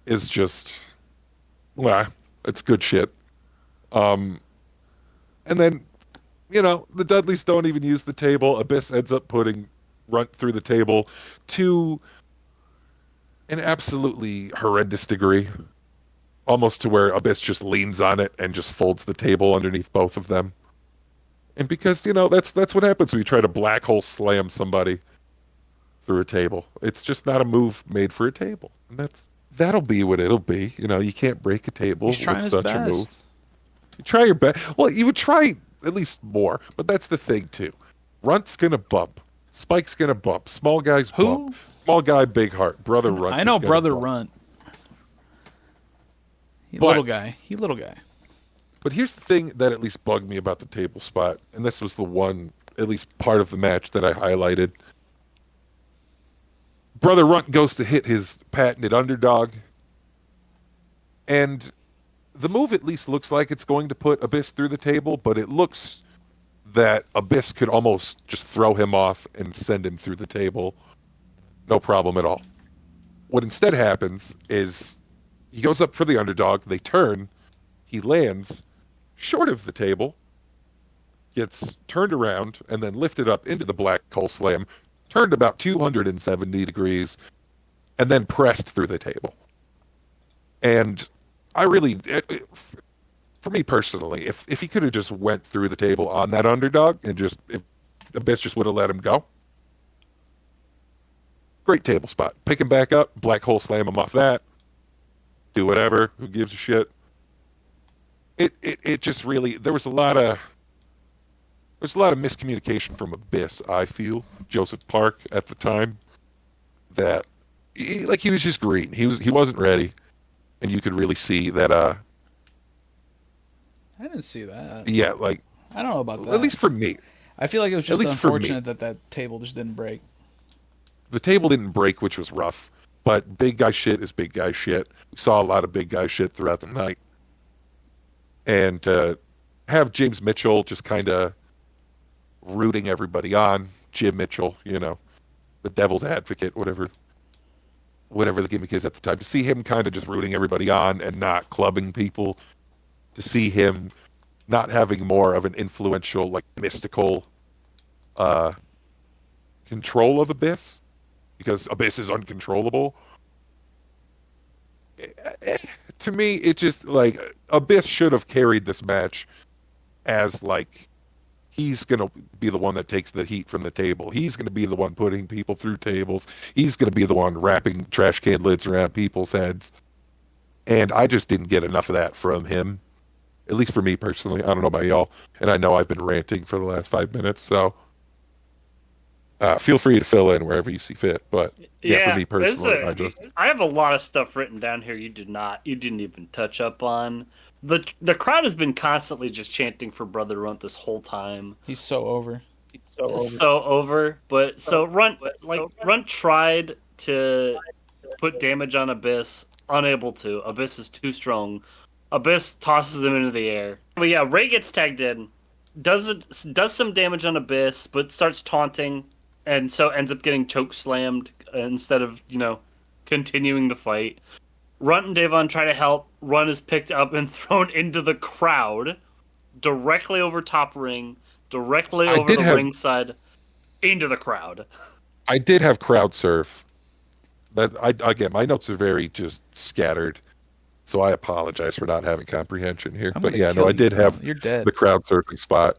is just, well, it's good shit. And then, you know, the Dudleys don't even use the table. Abyss ends up putting Runt through the table to an absolutely horrendous degree, almost to where Abyss just leans on it and just folds the table underneath both of them. And because, you know, that's what happens when you try to black hole slam somebody through a table. It's just not a move made for a table. And that'll be what it'll be. You know, you can't break a table He's trying with his such a move. best. You try your best. Well, you would try at least more, but that's the thing too. Runt's gonna bump. Spike's gonna bump. Small guys Who? bump. Small guy, big heart. Brother Runt. I know is gonna Brother bump. Runt. He But- little guy. He little guy. But here's the thing that at least bugged me about the table spot, and this was the one, at least part of the match that I highlighted. Brother Runt goes to hit his patented underdog, and the move at least looks like it's going to put Abyss through the table, but it looks that Abyss could almost just throw him off and send him through the table. No problem at all. What instead happens is he goes up for the underdog, they turn, he lands short of the table, gets turned around, and then lifted up into the black hole slam, turned about 270 degrees, and then pressed through the table. And I really, for me personally, if he could have just went through the table on that underdog and just, if Abyss just would have let him go, great table spot. Pick him back up, black hole slam him off that, do whatever, who gives a shit. It just really, there was a lot of miscommunication from Abyss, I feel, Joseph Park at the time, that he was just green. He wasn't ready, and you could really see that I didn't see that. yeah, like I don't know about that. at least for me. I feel like it was just least for me. unfortunate that table just didn't break. The table didn't break, which was rough, but big guy shit is big guy shit. We saw a lot of big guy shit throughout the night. And have James Mitchell just kind of rooting everybody on. Jim Mitchell, you know, the devil's advocate, whatever the gimmick is at the time. To see him kind of just rooting everybody on and not clubbing people. To see him not having more of an influential, like, mystical control of Abyss. Because Abyss is uncontrollable. To me, it just, like, Abyss should have carried this match as, like, he's going to be the one that takes the heat from the table. He's going to be the one putting people through tables. He's going to be the one wrapping trash can lids around people's heads. And I just didn't get enough of that from him, at least for me personally. I don't know about y'all. And I know I've been ranting for the last 5 minutes, so feel free to fill in wherever you see fit. But yeah, for me personally, I have a lot of stuff written down here you didn't even touch up on. The crowd has been constantly just chanting for Brother Runt this whole time. He's so over. Runt tried to put damage on Abyss, unable to. Abyss is too strong. Abyss tosses him into the air. But yeah, Ray gets tagged in, does some damage on Abyss, but starts taunting, and so ends up getting choke slammed instead of continuing the fight. Runt and Davon try to help. Runt is picked up and thrown into the crowd, directly over top ring, directly over the ringside, into the crowd. I did have crowd surf. Again, my notes are very just scattered, so I apologize for not having comprehension here. But yeah, no, I did have the crowd surfing spot.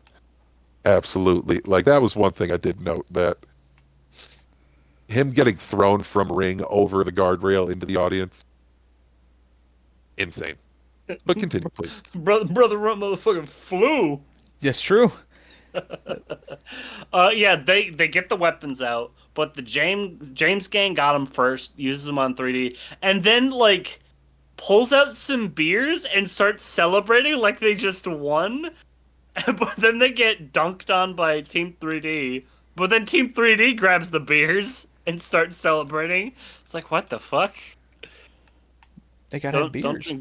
Absolutely. Like, that was one thing I did note, that him getting thrown from ring over the guardrail into the audience. Insane. But continue, please. Brother Runt motherfucking flew. Yes, true. Yeah, they get the weapons out, but the James gang got him first, uses them on 3D, and then pulls out some beers and starts celebrating like they just won. But then they get dunked on by Team 3D. But then Team 3D grabs the beers and starts celebrating. It's like, what the fuck? They gotta have beers.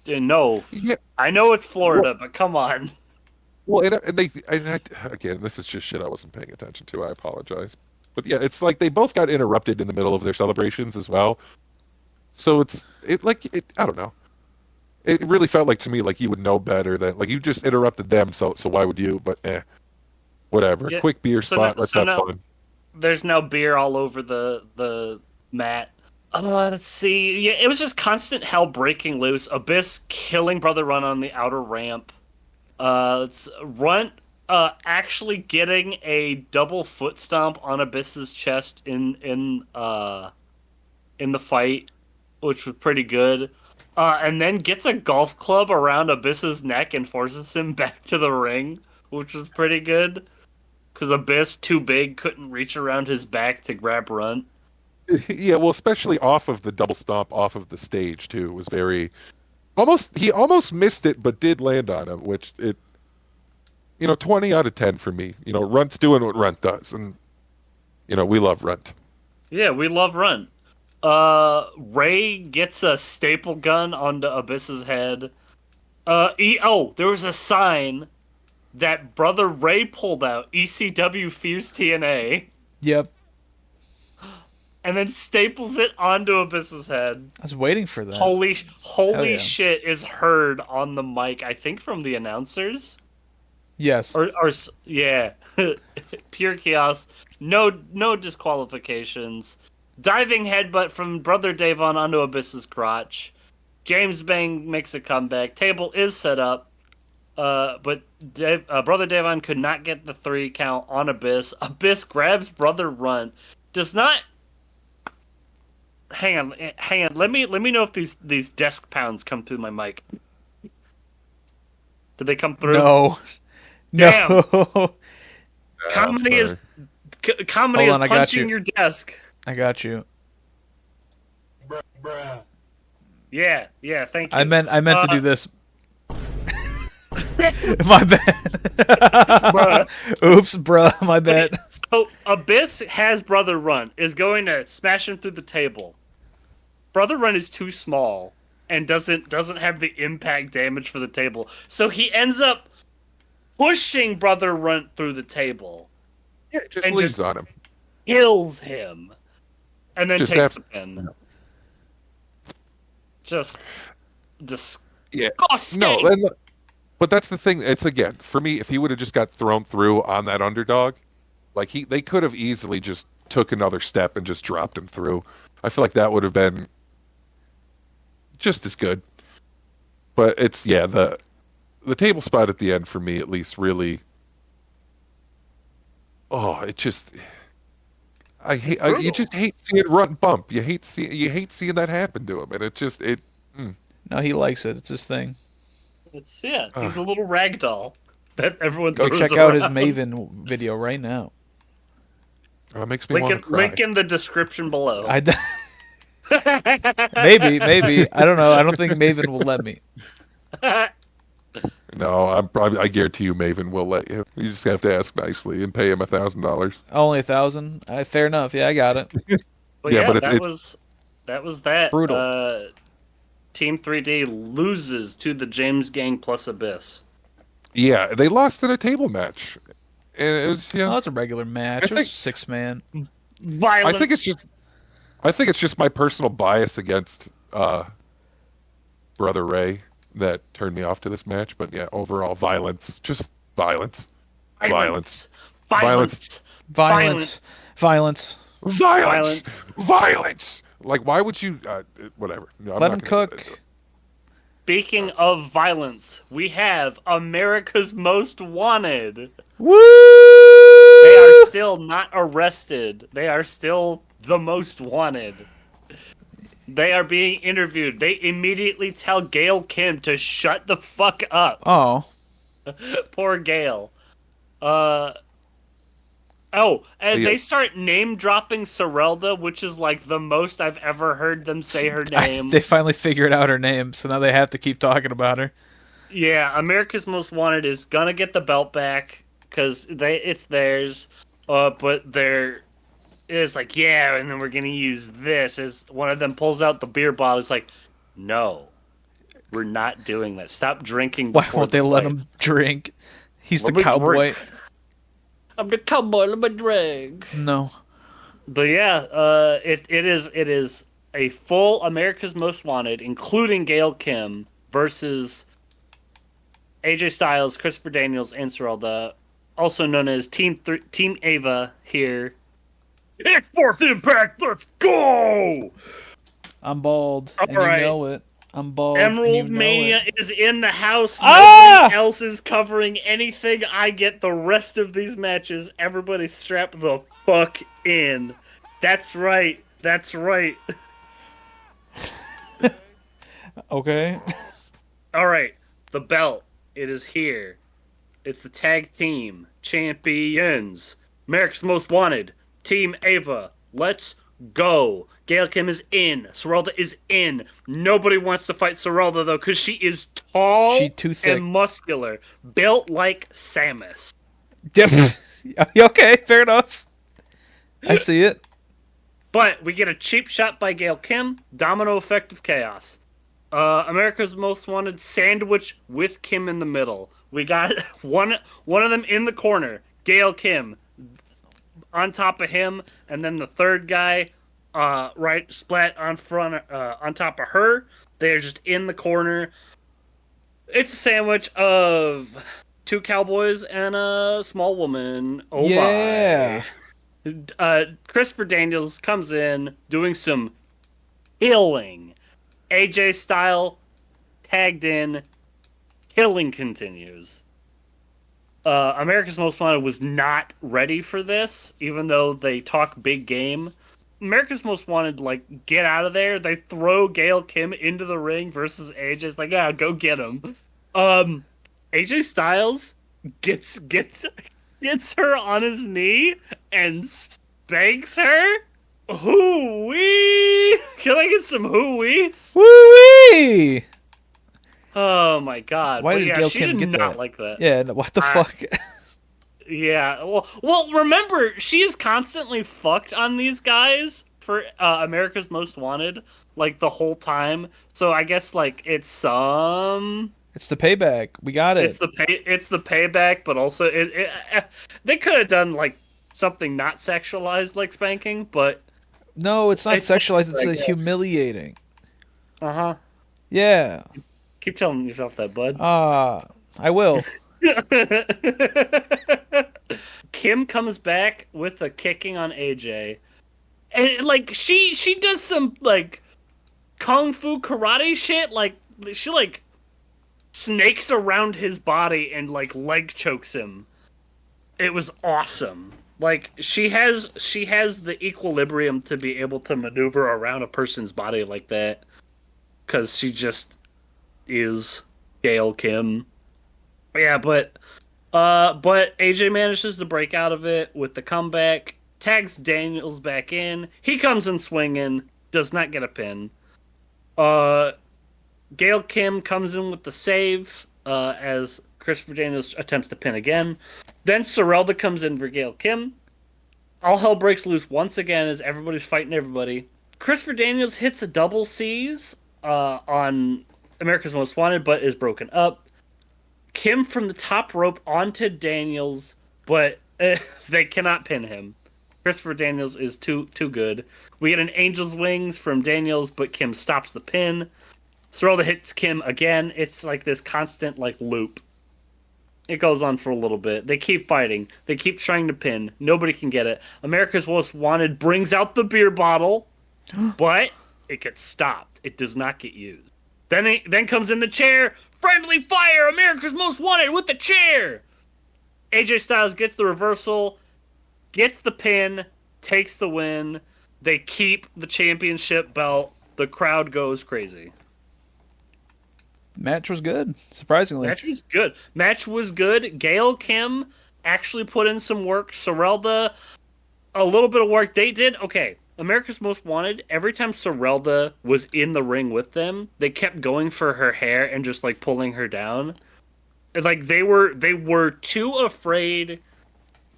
No. Yeah. I know it's Florida, but come on. Well, again, this is just shit I wasn't paying attention to. I apologize. But yeah, it's like they both got interrupted in the middle of their celebrations as well. So I don't know. It really felt like to me like you would know better than, like, you just interrupted them, so why would you? But whatever. Yeah. Quick beer spot. Let's have fun. There's now beer all over the mat. Let's see. Yeah, it was just constant hell breaking loose. Abyss killing Brother Runt on the outer ramp. Runt actually getting a double foot stomp on Abyss's chest in the fight, which was pretty good. And then gets a golf club around Abyss's neck and forces him back to the ring, which was pretty good. Because Abyss, too big, couldn't reach around his back to grab Runt. Yeah, well, especially off of the double stomp off of the stage, too. It was he almost missed it, but did land on him, which 20 out of 10 for me. Runt's doing what Runt does, and, we love Runt. Yeah, we love Runt. Ray gets a staple gun onto Abyss's head. There was a sign that Brother Ray pulled out. ECW fears TNA. Yep. And then staples it onto Abyss's head. I was waiting for that. Holy shit is heard on the mic, I think from the announcers. Yes. Or yeah. Pure chaos. No disqualifications. Diving headbutt from Brother Davon onto Abyss's crotch. James Bang makes a comeback. Table is set up. But Brother Davon could not get the 3 count on Abyss. Abyss grabs Brother Runt. Does not... Hang on. Let me know if these desk pounds come through my mic. Did they come through? No. Damn. No. Comedy is punching your desk. I got you. Bruh. Yeah, thank you. I meant to do this. My bad. Bruh. Oops, bruh, my bad. So Abyss has Brother Runt, is going to smash him through the table. Brother Runt is too small and doesn't have the impact damage for the table. So he ends up pushing Brother Runt through the table. Yeah, just leans on him. Kills him. And then takes the pin. Just disgusting. Yeah. No, but that's the thing. It's, again, for me, if he would have just got thrown through on that underdog, they could have easily just took another step and just dropped him through. I feel like that would have been just as good. But it's, the table spot at the end, for me at least, really oh, it just you just hate seeing Runt bump. You hate seeing that happen to him, and No, he likes it. It's his thing. He's a little rag doll that everyone Go throws check out his around. Maven video right now. it makes me want to cry. Link in the description below. Maybe. I don't know. I don't think Maven will let me. No, I guarantee you, Maven will let you. You just have to ask nicely and pay him $1,000. Only 1,000. Fair enough. Yeah, I got it. But Yeah, but that was that. Brutal. Team 3D loses to the James Gang plus Abyss. Yeah, they lost in a table match, and it was, Oh, it's a regular match. It was 6-man. Violence. I think it's just my personal bias against Brother Ray that turned me off to this match. But yeah, overall violence, just violence. Violence. Like, why would you? Whatever. No, I'm Let not him gonna get cook. into it. Speaking of violence, we have America's Most Wanted. Woo! They are still not arrested. They are still the most wanted. They are being interviewed. They immediately tell Gail Kim to shut the fuck up. Oh. Poor Gail. And they start name dropping Sorelda, which is like the most I've ever heard them say her name. They finally figured out her name, so now they have to keep talking about her. Yeah, America's Most Wanted is gonna get the belt back because it's theirs. But it's like, yeah, and then we're gonna use this. As one of them pulls out the beer bottle, it's like, no, we're not doing that. Stop drinking. Why won't they let him drink? He's the cowboy. I'm the cowboy. Let me drink. No. But yeah, it is a full America's Most Wanted, including Gail Kim versus AJ Styles, Christopher Daniels, and Sorelda, also known as Team Ava here. It's Fourth Impact. Let's go. I'm bald, and right. you know it. I'm bald. Emerald and you know Mania it. is in the house. Ah! Nobody else is covering anything. I get the rest of these matches. Everybody strap the fuck in. That's right. Okay. All right. The belt. It is here. It's the tag team champions. America's Most Wanted. Team Ava. Let's go. Gail Kim is in. Sorelda is in. Nobody wants to fight Sorelda, though, because she is tall She too thick. and muscular. Built like Samus. Okay, fair enough. I see it. But we get a cheap shot by Gail Kim. Domino effect of chaos. America's Most Wanted sandwich with Kim in the middle. We got one of them in the corner. Gail Kim on top of him, and then the third guy right splat on top of her. They're just in the corner. It's a sandwich of two cowboys and a small woman. Oh Yeah. my. Christopher Daniels comes in doing some killing. AJ Style tagged in. Killing continues. America's Most Wanted was not ready for this, even though they talk big game. America's Most Wanted, like, get out of there. They throw Gail Kim into the ring versus AJ. It's like, yeah, go get him. AJ Styles gets her on his knee and spanks her. Hoo-wee! Can I get some hoo-wees? Woo-wee! Oh my god. Why But did yeah, Gail she Kim did get not that? like that. Yeah, what the fuck? Yeah, well, remember, she is constantly fucked on these guys for America's Most Wanted, like, the whole time. So I guess, like, it's the payback. We got it. It's the payback, but also they could have done, like, something not sexualized like spanking, but No, it's not It's sexualized. I It's guess. humiliating. uh-huh. Yeah. Keep telling yourself that, bud. I will. Kim comes back with a kicking on AJ. And, like, she does some, like, kung fu karate shit. Like, she, like, snakes around his body and, like, leg chokes him. It was awesome. Like she has the equilibrium to be able to maneuver around a person's body like that, because she just is Gail Kim. Yeah, but AJ manages to break out of it with the comeback, tags Daniels back in. He comes in swinging, does not get a pin. Gail Kim comes in with the save as Christopher Daniels attempts to pin again. Then Sorelda comes in for Gail Kim. All hell breaks loose once again as everybody's fighting everybody. Christopher Daniels hits a double C's on America's Most Wanted, but is broken up. Kim from the top rope onto Daniels, but they cannot pin him. Christopher Daniels is too good. We get an Angel's Wings from Daniels, but Kim stops the pin. Sorelda hits Kim again. It's like this constant loop. It goes on for a little bit. They keep fighting. They keep trying to pin. Nobody can get it. America's Most Wanted brings out the beer bottle, but it gets stopped. It does not get used. Then comes in the chair. Friendly fire! America's Most Wanted with the chair! AJ Styles gets the reversal, gets the pin, takes the win. They keep the championship belt. The crowd goes crazy. Match was good, surprisingly. Match was good. Gail Kim actually put in some work. Sorelda, a little bit of work. They did, okay. America's Most Wanted, every time Sorelda was in the ring with them, they kept going for her hair and just pulling her down. Like they were too afraid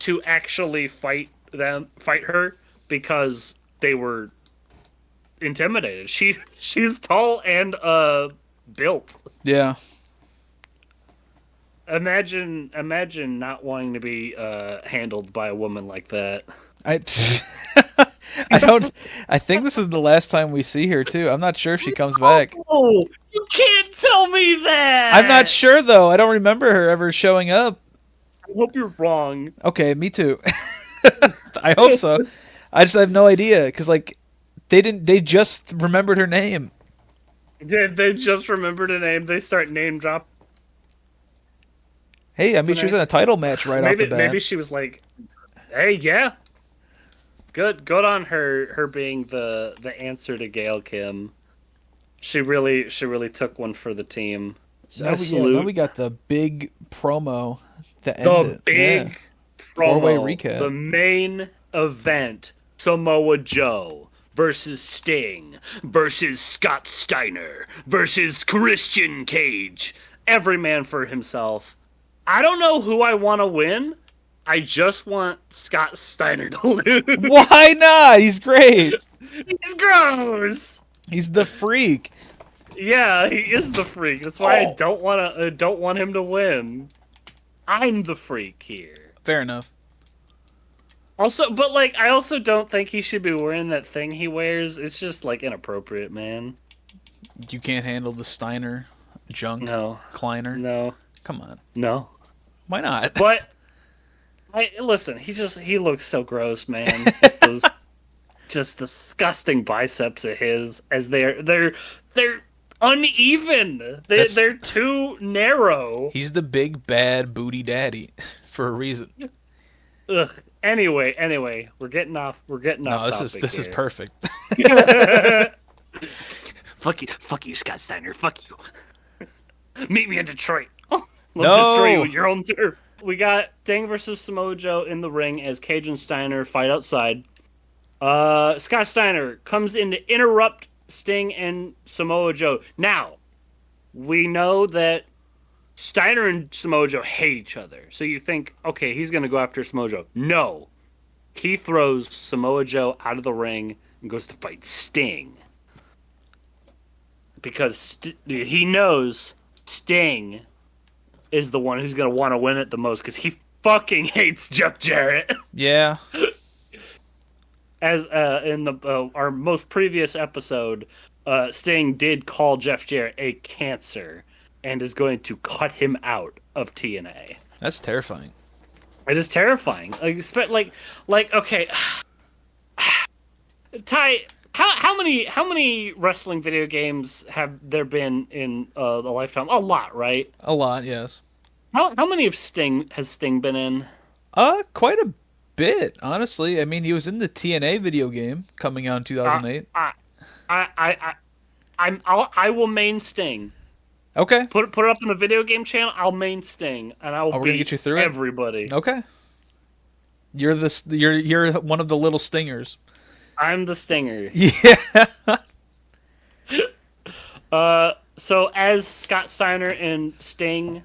to actually fight her because they were intimidated. She's tall and built. Yeah. Imagine not wanting to be handled by a woman like that. I think this is the last time we see her too. I'm not sure if she comes back. Oh, you can't tell me that. I'm not sure though. I don't remember her ever showing up. I hope you're wrong. Okay, me too. I hope so. I just have no idea because they just remembered her name. Yeah, they just remembered her name. They start name drop. Hey, I mean, she was in a title match off the bat. Maybe she was like, "Hey, yeah, good on her being the answer to Gail Kim. She really took one for the team. So now we got the big promo that ended. The big promo, four-way recap. The main event: Samoa Joe versus Sting versus Scott Steiner versus Christian Cage. Every man for himself. I don't know who I want to win. I just want Scott Steiner to lose. Why not? He's great. He's gross. He's the freak. Yeah, he is the freak. That's why I don't want him to win. I'm the freak here. Fair enough. Also, but I also don't think he should be wearing that thing he wears. It's just inappropriate, man. You can't handle the Steiner junk. No. Kleiner. No. Come on. No. Why not? But listen, he looks so gross, man. Those just disgusting biceps of his, as they're uneven. They're too narrow. He's the big bad booty daddy for a reason. Ugh. Anyway, we're getting off. No, this is perfect. Fuck you, Scott Steiner. Fuck you. Meet me in Detroit. Let's destroy you with your own turf. We got Sting versus Samoa Joe in the ring as Cage and Steiner fight outside. Scott Steiner comes in to interrupt Sting and Samoa Joe. Now, we know that Steiner and Samoa Joe hate each other. So you think, okay, he's going to go after Samoa Joe. No. He throws Samoa Joe out of the ring and goes to fight Sting. Because he knows Sting is the one who's going to want to win it the most because he fucking hates Jeff Jarrett. Yeah. As in our most previous episode, Sting did call Jeff Jarrett a cancer and is going to cut him out of TNA. That's terrifying. It is terrifying. Okay, Ty, how many wrestling video games have there been in the lifetime? A lot, right? A lot, yes. How many has Sting been in? Quite a bit, honestly. I mean, he was in the TNA video game coming out in 2008. I will main Sting. Okay. Put it up on the video game channel. I'll main Sting, and I will We're gonna beat get you through it? everybody. Okay. You're one of the little stingers. I'm the Stinger. Yeah. So as Scott Steiner and Sting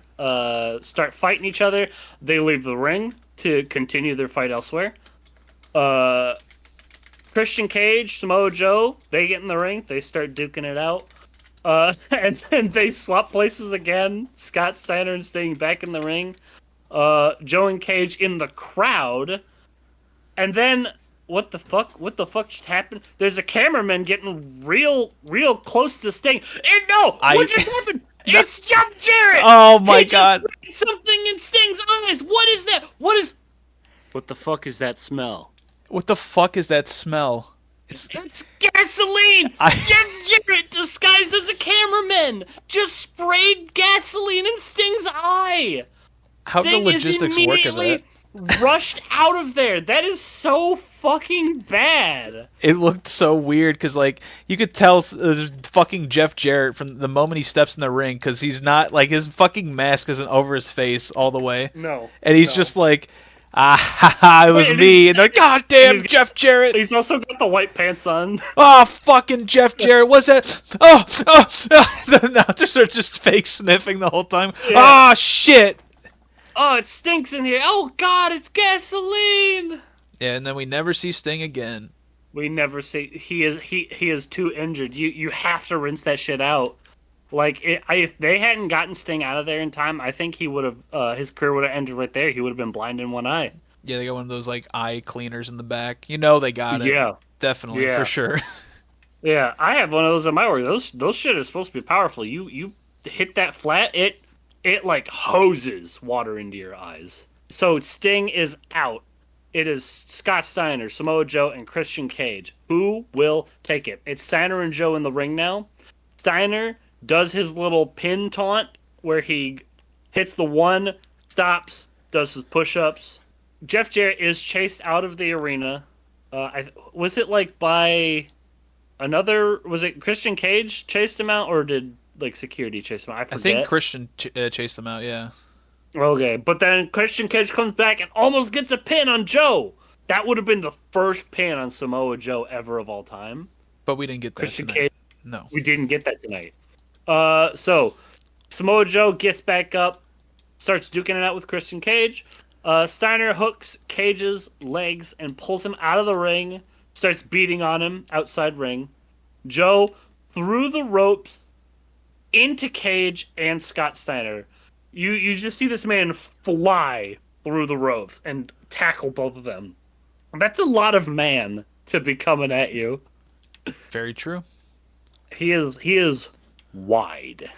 start fighting each other, they leave the ring to continue their fight elsewhere. Christian Cage, Samoa Joe, they get in the ring. They start duking it out. And then they swap places again. Scott Steiner and Sting back in the ring. Joe and Cage in the crowd. And then what the fuck? What the fuck just happened? There's a cameraman getting real close to Sting. And no! What just happened? It's Jeff Jarrett! Oh my He god. just read something in Sting's eyes! What is that? What the fuck is that smell? What the fuck is that smell? It's gasoline! Jeff Jarrett, disguised as a cameraman, just sprayed gasoline in Sting's eye! How do the Sting is logistics work of that? immediately rushed out of there. That is so fucking bad. It looked so weird because, like, you could tell fucking Jeff Jarrett from the moment he steps in the ring because he's not, like, his fucking mask isn't over his face all the way. No. And he's just like, it was me. And they're like, God damn, Jeff Jarrett. He's also got the white pants on. Oh, fucking Jeff Jarrett. What's that? Oh. The announcers are just fake sniffing the whole time. Yeah. Oh, shit. Oh, it stinks in here. Oh, God, it's gasoline. Yeah, and then we never see Sting again. We never see. He is too injured. You have to rinse that shit out. Like, if they hadn't gotten Sting out of there in time, I think he would have, his career would have ended right there. He would have been blind in one eye. Yeah, they got one of those, like, eye cleaners in the back. You know they got it. Yeah. Definitely, Yeah. for sure. Yeah, I have one of those in my work. Those shit is supposed to be powerful. You hit that flat, it like hoses water into your eyes. So Sting is out. It is Scott Steiner, Samoa Joe, and Christian Cage. Who will take it? It's Steiner and Joe in the ring now. Steiner does his little pin taunt where he hits the one, stops, does his push-ups. Jeff Jarrett is chased out of the arena. Was it like by another? Was it Christian Cage chased him out, or did like security chase him out? I forget. I think Christian chased him out, yeah. Okay, but then Christian Cage comes back and almost gets a pin on Joe. That would have been the first pin on Samoa Joe ever of all time. But we didn't get that Christian tonight. Cage. No. We didn't get that tonight. So Samoa Joe gets back up, starts duking it out with Christian Cage. Steiner hooks Cage's legs and pulls him out of the ring, starts beating on him outside ring. Joe through the ropes into Cage and Scott Steiner. You just see this man fly through the ropes and tackle both of them. That's a lot of man to be coming at you. Very true. He is wide.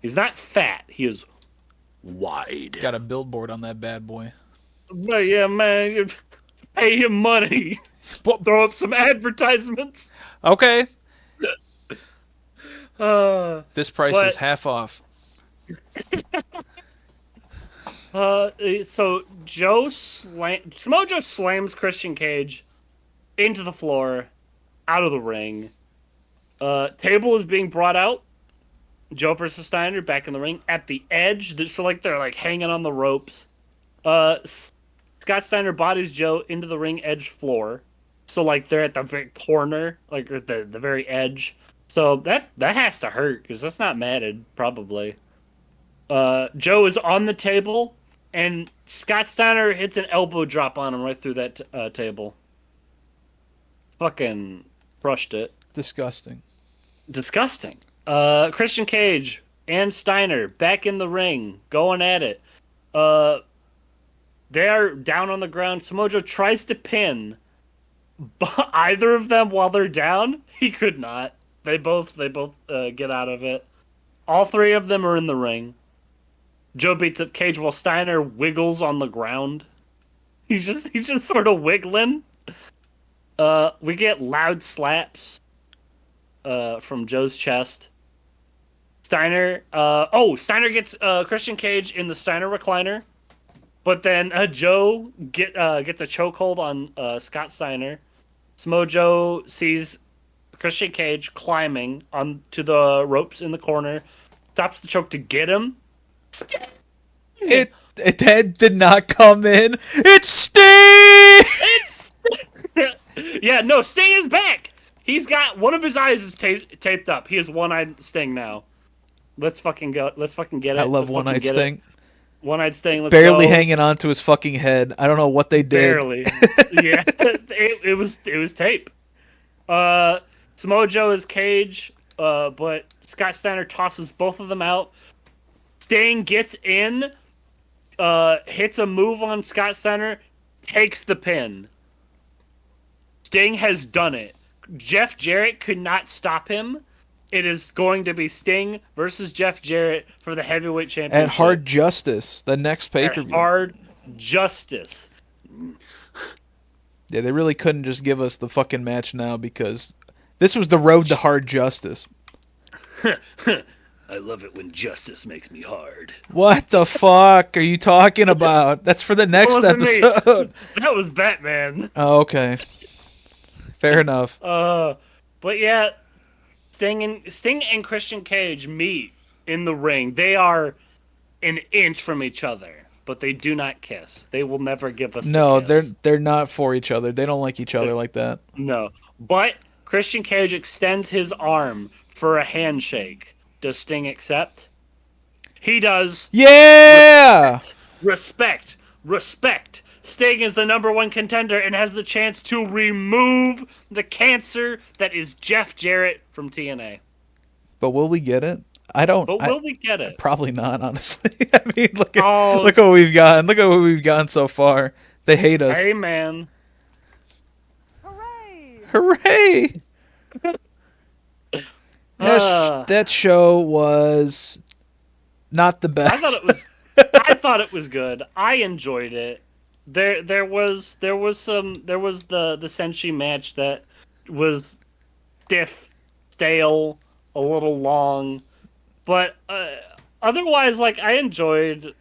He's not fat. He is wide. Got a billboard on that bad boy. But yeah, man, you pay him money. Throw up some advertisements. Okay. This price but- is half off. So Samoa Joe slams Christian Cage into the floor, out of the ring. Table is being brought out. Joe versus Steiner back in the ring at the edge. So like they're like hanging on the ropes. Scott Steiner bodies Joe into the ring edge floor. So like they're at the very corner, like at the very edge. So that has to hurt because that's not matted probably. Joe is on the table, and Scott Steiner hits an elbow drop on him right through that table. Fucking crushed it. Disgusting. Disgusting. Christian Cage and Steiner back in the ring, going at it. They're down on the ground. Samoa Joe tries to pin either of them while they're down. He could not. They both get out of it. All three of them are in the ring. Joe beats up Cage while Steiner wiggles on the ground. He's just sort of wiggling. We get loud slaps from Joe's chest. Steiner gets Christian Cage in the Steiner recliner, But then Joe gets a chokehold on Scott Steiner. Samoa Joe sees Christian Cage climbing onto the ropes in the corner, stops the choke to get him. It did not come in. It's Sting! It's yeah, no, Sting is back. He's got one of his eyes is taped up. He is one-eyed Sting now. Let's fucking go. Let's fucking get it. I love one-eyed Sting. One-eyed Sting. Let's Barely go. hanging on to his fucking head. I don't know what they did. Barely. Yeah, it was tape. Samoa Joe is Cage, but Scott Steiner tosses both of them out. Sting gets in, hits a move on Scott Steiner, takes the pin. Sting has done it. Jeff Jarrett could not stop him. It is going to be Sting versus Jeff Jarrett for the heavyweight championship. At Hard Justice, the next pay-per-view. Hard Justice. Yeah, they really couldn't just give us the fucking match now because this was the road to Hard Justice. I love it when justice makes me hard. What the fuck are you talking about? That's for the next episode. That was Batman. Oh, okay. Fair enough. But yeah, Sting and Christian Cage meet in the ring. They are an inch from each other, but they do not kiss. They will never give us No, the kiss. they're not for each other. They don't like each other like that. No. But Christian Cage extends his arm for a handshake. Does Sting accept? He does. Yeah! Respect. Sting is the number one contender and has the chance to remove the cancer that is Jeff Jarrett from TNA. But will we get it? I don't. But will we get it? Probably not, honestly. I mean, look what we've gotten. Look at what we've gotten so far. They hate us. Hey, man. Hooray! That show was not the best. I thought it was good. I enjoyed it. There was the Senshi match that was stiff, stale, a little long, but otherwise, like, I enjoyed.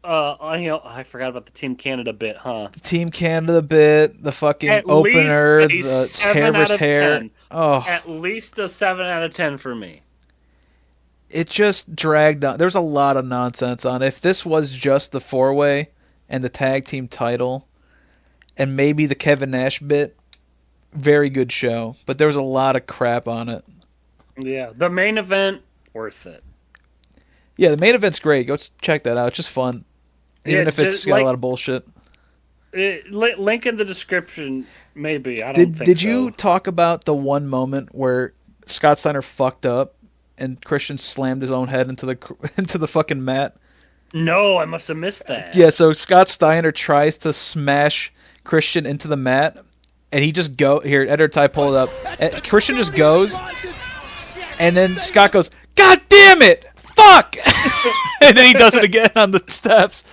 I forgot about the Team Canada bit, huh? The Team Canada bit, the fucking opener, the hair versus hair. 10. Oh, At least a 7 out of 10 for me. It just dragged on. There's a lot of nonsense on it. If this was just the 4-way and the tag team title and maybe the Kevin Nash bit, very good show. But there was a lot of crap on it. Yeah, the main event, worth it. Yeah, the main event's great. Go check that out. It's just fun. Even if it's got a lot of bullshit. Link in the description, maybe. I don't think so. Did you talk about the one moment where Scott Steiner fucked up and Christian slammed his own head into the fucking mat? No, I must have missed that. Yeah, so Scott Steiner tries to smash Christian into the mat, and he just here, Editor Ty, pull it up. And Christian just goes, and then Scott goes, "God damn it! Fuck!" And then he does it again on the steps.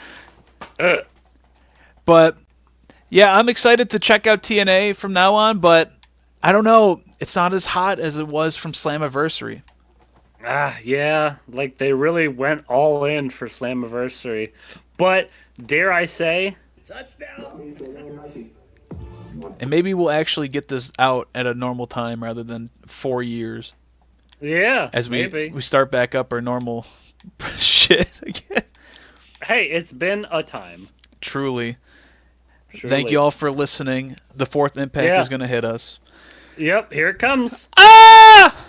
But yeah, I'm excited to check out TNA from now on, but I don't know. It's not as hot as it was from Slammiversary. Yeah, like they really went all in for Slammiversary. But dare I say, touchdown. And maybe we'll actually get this out at a normal time rather than 4 years. Yeah, as maybe we start back up our normal shit again. Hey, it's been a time. Truly. Thank you all for listening. The fourth impact is going to hit us. Yep, here it comes. Ah!